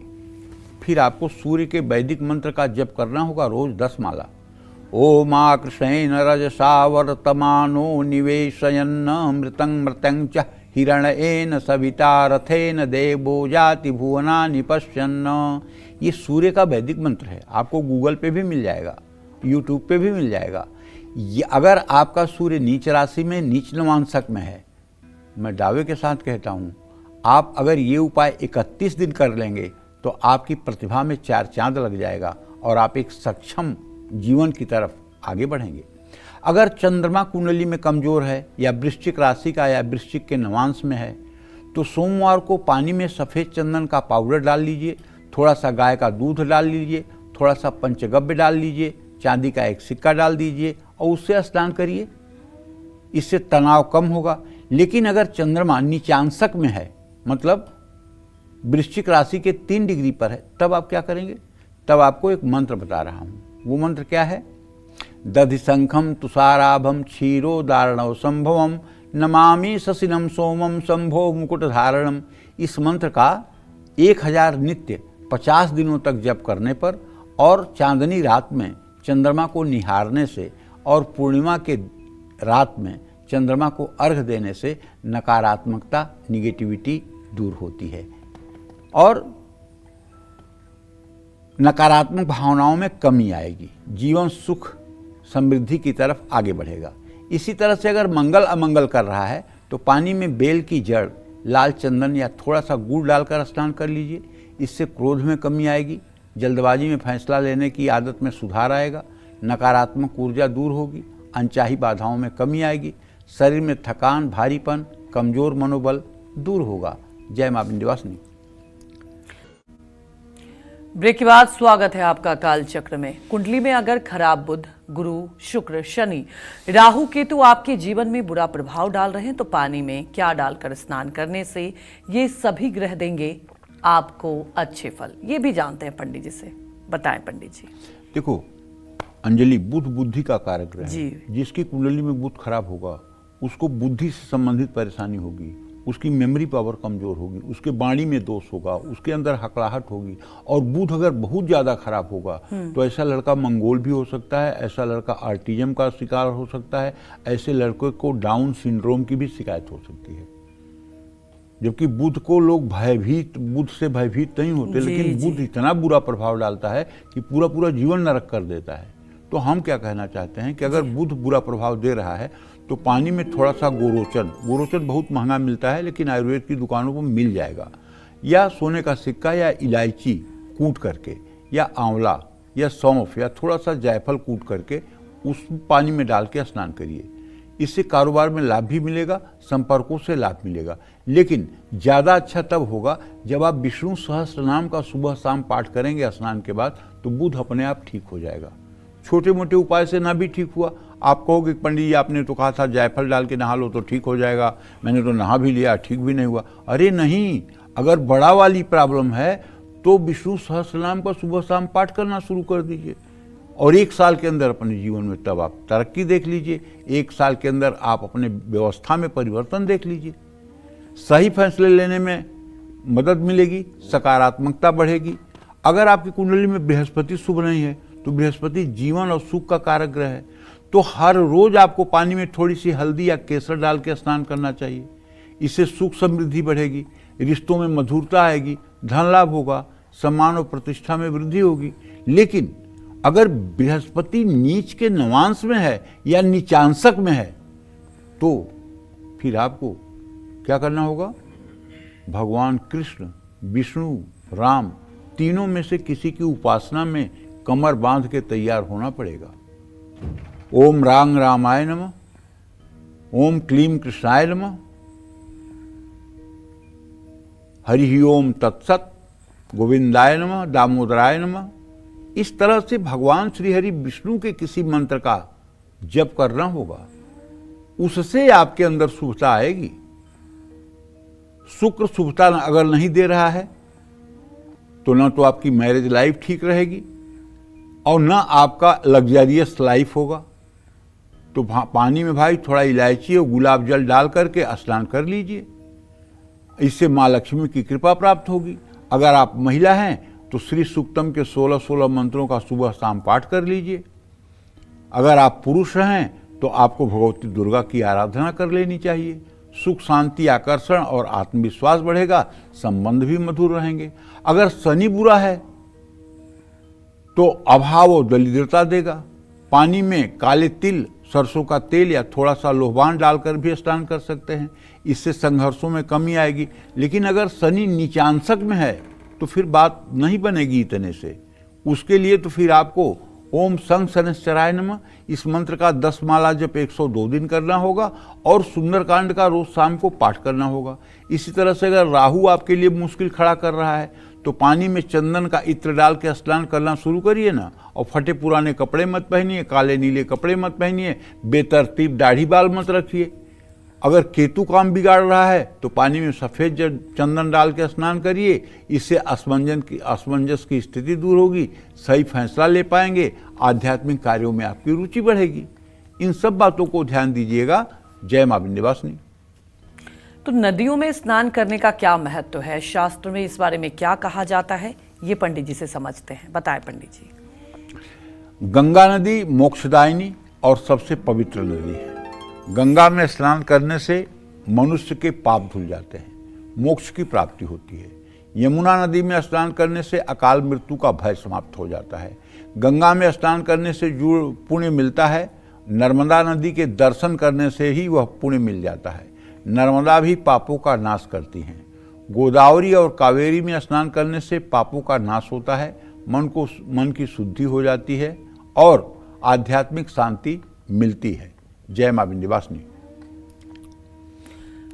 फिर आपको सूर्य के वैदिक मंत्र का जप करना होगा रोज 10 माला। ओम कृष्णेन रजसा वर्तमानो निवेशयन्न मृतं मृतं च हिरण्येन सविता रथेन देवो जाति भुवनानि पश्यन्न। ये सूर्य का वैदिक मंत्र है, आपको गूगल पे भी मिल जाएगा, यूट्यूब पे भी मिल जाएगा। ये अगर आपका सूर्य नीच राशि में नीच नवांशक में है, मैं दावे के साथ कहता हूँ, आप अगर ये उपाय 31 दिन कर लेंगे तो आपकी प्रतिभा में 4 चांद लग जाएगा और आप एक सक्षम जीवन की तरफ आगे बढ़ेंगे। अगर चंद्रमा कुंडली में कमजोर है या वृश्चिक राशि का या वृश्चिक के नवांश में है तो सोमवार को पानी में सफ़ेद चंदन का पाउडर डाल लीजिए, थोड़ा सा गाय का दूध डाल लीजिए, थोड़ा सा पंचगव्य डाल लीजिए, चांदी का एक सिक्का डाल दीजिए और उससे स्नान करिए। इससे तनाव कम होगा। लेकिन अगर चंद्रमा नीचांशक में है, मतलब वृश्चिक राशि के 3 डिग्री पर है, तब आप क्या करेंगे? तब आपको एक मंत्र बता रहा हूँ। वो मंत्र क्या है? दधि शंखम तुषाराभम क्षीरोदारणव संभवम नमामि शशिनम सोमम संभो मुकुट धारणम। इस मंत्र का 1000 नित्य 50 दिनों तक जप करने पर और चांदनी रात में चंद्रमा को निहारने से और पूर्णिमा के रात में चंद्रमा को अर्घ देने से नकारात्मकता, निगेटिविटी दूर होती है और नकारात्मक भावनाओं में कमी आएगी। जीवन सुख समृद्धि की तरफ आगे बढ़ेगा। इसी तरह से अगर मंगल अमंगल कर रहा है तो पानी में बेल की जड़, लाल चंदन या थोड़ा सा गुड़ डालकर स्नान कर लीजिए। इससे क्रोध में कमी आएगी, जल्दबाजी में फैसला लेने की आदत में सुधार आएगा, नकारात्मक ऊर्जा दूर होगी, अनचाही बाधाओं में कमी आएगी, शरीर में थकान, भारीपन, कमजोर मनोबल दूर होगा। जय मां विंध्यवासिनी। ब्रेक के बाद स्वागत है आपका काल चक्र में। कुंडली में अगर खराब बुध, गुरु, शुक्र, शनि, राहु, केतु आपके जीवन में बुरा प्रभाव डाल रहे हैं तो पानी में क्या डालकर स्नान करने से ये सभी ग्रह देंगे आपको अच्छे फल, ये भी जानते हैं पंडित जी से, बताएं पंडित जी। देखो, अंजलि, बुध बुद्धि का कारक ग्रह जी। है। जिसकी कुंडली में बुध खराब होगा उसको बुद्धि से संबंधित परेशानी होगी, उसकी मेमोरी पावर कमजोर होगी, उसके वाणी में दोष होगा, उसके अंदर हकड़ाहट होगी। और बुध अगर बहुत ज्यादा खराब होगा तो ऐसा लड़का मंगोल भी हो सकता है, ऐसा लड़का ऑटिज्म का शिकार हो सकता है, ऐसे लड़के को डाउन सिंड्रोम की भी शिकायत हो सकती है। जबकि बुध को लोग भयभीत, बुध से भयभीत नहीं होते, जी, लेकिन जी। बुध इतना बुरा प्रभाव डालता है कि पूरा पूरा जीवन नरक कर देता है। तो हम क्या कहना चाहते हैं कि अगर बुध बुरा प्रभाव दे रहा है तो पानी में थोड़ा सा गोरोचन बहुत महंगा मिलता है लेकिन आयुर्वेद की दुकानों पर मिल जाएगा, या सोने का सिक्का या इलायची कूट करके, या आंवला या सौंफ या थोड़ा सा जायफल कूट करके उस पानी में डाल के स्नान करिए। इससे कारोबार में लाभ भी मिलेगा, संपर्कों से लाभ मिलेगा। लेकिन ज़्यादा अच्छा तब होगा जब आप विष्णु सहस्त्र नाम का सुबह शाम पाठ करेंगे स्नान के बाद, तो बुध अपने आप ठीक हो जाएगा। छोटे मोटे उपाय से ना भी ठीक हुआ, आप कहोगे पंडित जी आपने तो कहा था जायफल डाल के नहा लो तो ठीक हो जाएगा, मैंने तो नहा भी लिया ठीक भी नहीं हुआ। अरे नहीं, अगर बड़ा वाली प्रॉब्लम है तो विष्णु सहस्त्र नाम का सुबह शाम पाठ करना शुरू कर दीजिए और 1 साल के अंदर अपने जीवन में तब आप तरक्की देख लीजिए। 1 साल के अंदर आप अपने व्यवस्था में परिवर्तन देख लीजिए, सही फैसले लेने में मदद मिलेगी, सकारात्मकता बढ़ेगी। अगर आपकी कुंडली में बृहस्पति शुभ नहीं है तो बृहस्पति जीवन और सुख का कारक ग्रह है, तो हर रोज आपको पानी में थोड़ी सी हल्दी या केसर डाल के स्नान करना चाहिए। इससे सुख समृद्धि बढ़ेगी, रिश्तों में मधुरता आएगी, धन लाभ होगा, सम्मान और प्रतिष्ठा में वृद्धि होगी। लेकिन अगर बृहस्पति नीच के नवांश में है या नीचांशक में है तो फिर आपको क्या करना होगा? भगवान कृष्ण, विष्णु, राम तीनों में से किसी की उपासना में कमर बांध के तैयार होना पड़ेगा। ओम रांग रामाय नमः, ओम क्लीम कृष्णाय नमः, हरि ओम तत्सत, गोविंदाय नमः, दामोदराय नमः। इस तरह से भगवान श्री हरि विष्णु के किसी मंत्र का जप करना होगा, उससे आपके अंदर शुभता आएगी। शुक्र शुभता अगर नहीं दे रहा है तो न तो आपकी मैरिज लाइफ ठीक रहेगी और न आपका लग्जरियस लाइफ होगा। तो पानी में भाई थोड़ा इलायची और गुलाब जल डाल करके स्नान कर लीजिए, इससे माँ लक्ष्मी की कृपा प्राप्त होगी। अगर आप महिला हैं तो श्री सूक्तम के 16 मंत्रों का सुबह शाम पाठ कर लीजिए। अगर आप पुरुष हैं तो आपको भगवती दुर्गा की आराधना कर लेनी चाहिए। सुख शांति आकर्षण और आत्मविश्वास बढ़ेगा, संबंध भी मधुर रहेंगे। अगर शनि बुरा है तो अभाव और दरिद्रता देगा। पानी में काले तिल, सरसों का तेल या थोड़ा सा लोहबान डालकर भी स्नान कर सकते हैं, इससे संघर्षों में कमी आएगी। लेकिन अगर शनि नीचांशक में है तो फिर बात नहीं बनेगी इतने से। उसके लिए तो फिर आपको ओम संग शनिश्चराय नमः इस मंत्र का 10 माला जप 102 दिन करना होगा और सुंदरकांड का रोज शाम को पाठ करना होगा। इसी तरह से अगर राहु आपके लिए मुश्किल खड़ा कर रहा है तो पानी में चंदन का इत्र डाल के स्नान करना शुरू करिए ना, और फटे पुराने कपड़े मत पहनिए, काले नीले कपड़े मत पहनिए, बेतरतीब दाढ़ी बाल मत रखिए। अगर केतु काम बिगाड़ रहा है तो पानी में सफ़ेद चंदन डाल के स्नान करिए, इससे असमंजस की स्थिति दूर होगी, सही फैसला ले पाएंगे, आध्यात्मिक कार्यों में आपकी रुचि बढ़ेगी। इन सब बातों को ध्यान दीजिएगा। जय मां विंध्यवासिनी। तो नदियों में स्नान करने का क्या महत्व है, शास्त्र में इस बारे में क्या कहा जाता है, ये पंडित जी से समझते हैं। बताएं पंडित जी। गंगा नदी मोक्षदायिनी और सबसे पवित्र नदी है। गंगा में स्नान करने से मनुष्य के पाप धुल जाते हैं, मोक्ष की प्राप्ति होती है। यमुना नदी में स्नान करने से अकाल मृत्यु का भय समाप्त हो जाता है। गंगा में स्नान करने से जो पुण्य मिलता है, नर्मदा नदी के दर्शन करने से ही वह पुण्य मिल जाता है। नर्मदा भी पापों का नाश करती हैं। गोदावरी और कावेरी में स्नान करने से पापों का नाश होता है, मन की शुद्धि हो जाती है और आध्यात्मिक शांति मिलती है। जय मां विंध्यवासिनी।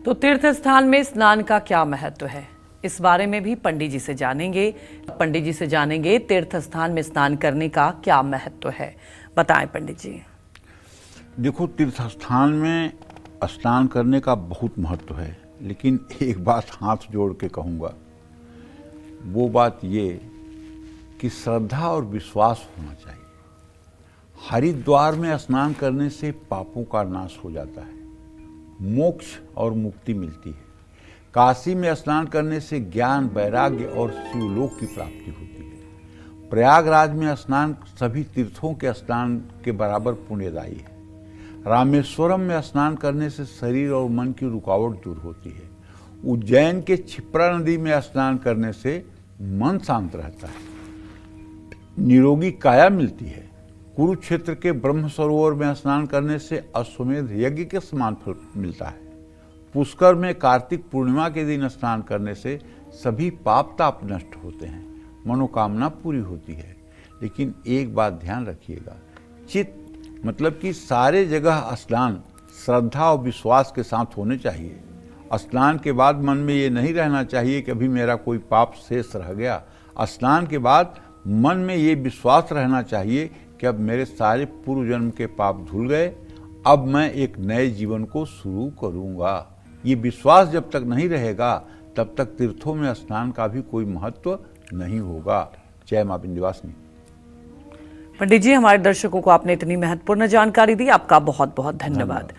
तो तीर्थ स्थान में स्नान का क्या महत्व है, इस बारे में भी पंडित जी से जानेंगे। पंडित जी से जानेंगे तीर्थ स्थान में स्नान करने का क्या महत्व है। बताएं पंडित जी। देखो, तीर्थ स्थान में स्नान करने का बहुत महत्व है, लेकिन एक बात हाथ जोड़ के कहूँगा, वो बात ये कि श्रद्धा और विश्वास होना चाहिए। हरिद्वार में स्नान करने से पापों का नाश हो जाता है, मोक्ष और मुक्ति मिलती है। काशी में स्नान करने से ज्ञान, वैराग्य और शिवलोक की प्राप्ति होती है। प्रयागराज में स्नान सभी तीर्थों के स्नान के बराबर पुण्यदायी है। रामेश्वरम में स्नान करने से शरीर और मन की रुकावट दूर होती है। उज्जैन के क्षिप्रा नदी में स्नान करने से मन शांत रहता है, निरोगी काया मिलती है। कुरुक्षेत्र के ब्रह्म सरोवर में स्नान करने से अश्वमेध यज्ञ के समान फल मिलता है। पुष्कर में कार्तिक पूर्णिमा के दिन स्नान करने से सभी पाप ताप नष्ट होते हैं, मनोकामना पूरी होती है। लेकिन एक बात ध्यान रखिएगा, चित्त मतलब कि सारे जगह स्नान श्रद्धा और विश्वास के साथ होने चाहिए। स्नान के बाद मन में ये नहीं रहना चाहिए कि अभी मेरा कोई पाप शेष रह गया। स्नान के बाद मन में ये विश्वास रहना चाहिए कि अब मेरे सारे पूर्व जन्म के पाप धुल गए, अब मैं एक नए जीवन को शुरू करूंगा। ये विश्वास जब तक नहीं रहेगा तब तक तीर्थों में स्नान का भी कोई महत्व नहीं होगा। जय मां विंध्यवासिनी। पंडित जी, हमारे दर्शकों को आपने इतनी महत्वपूर्ण जानकारी दी, आपका बहुत बहुत धन्यवाद।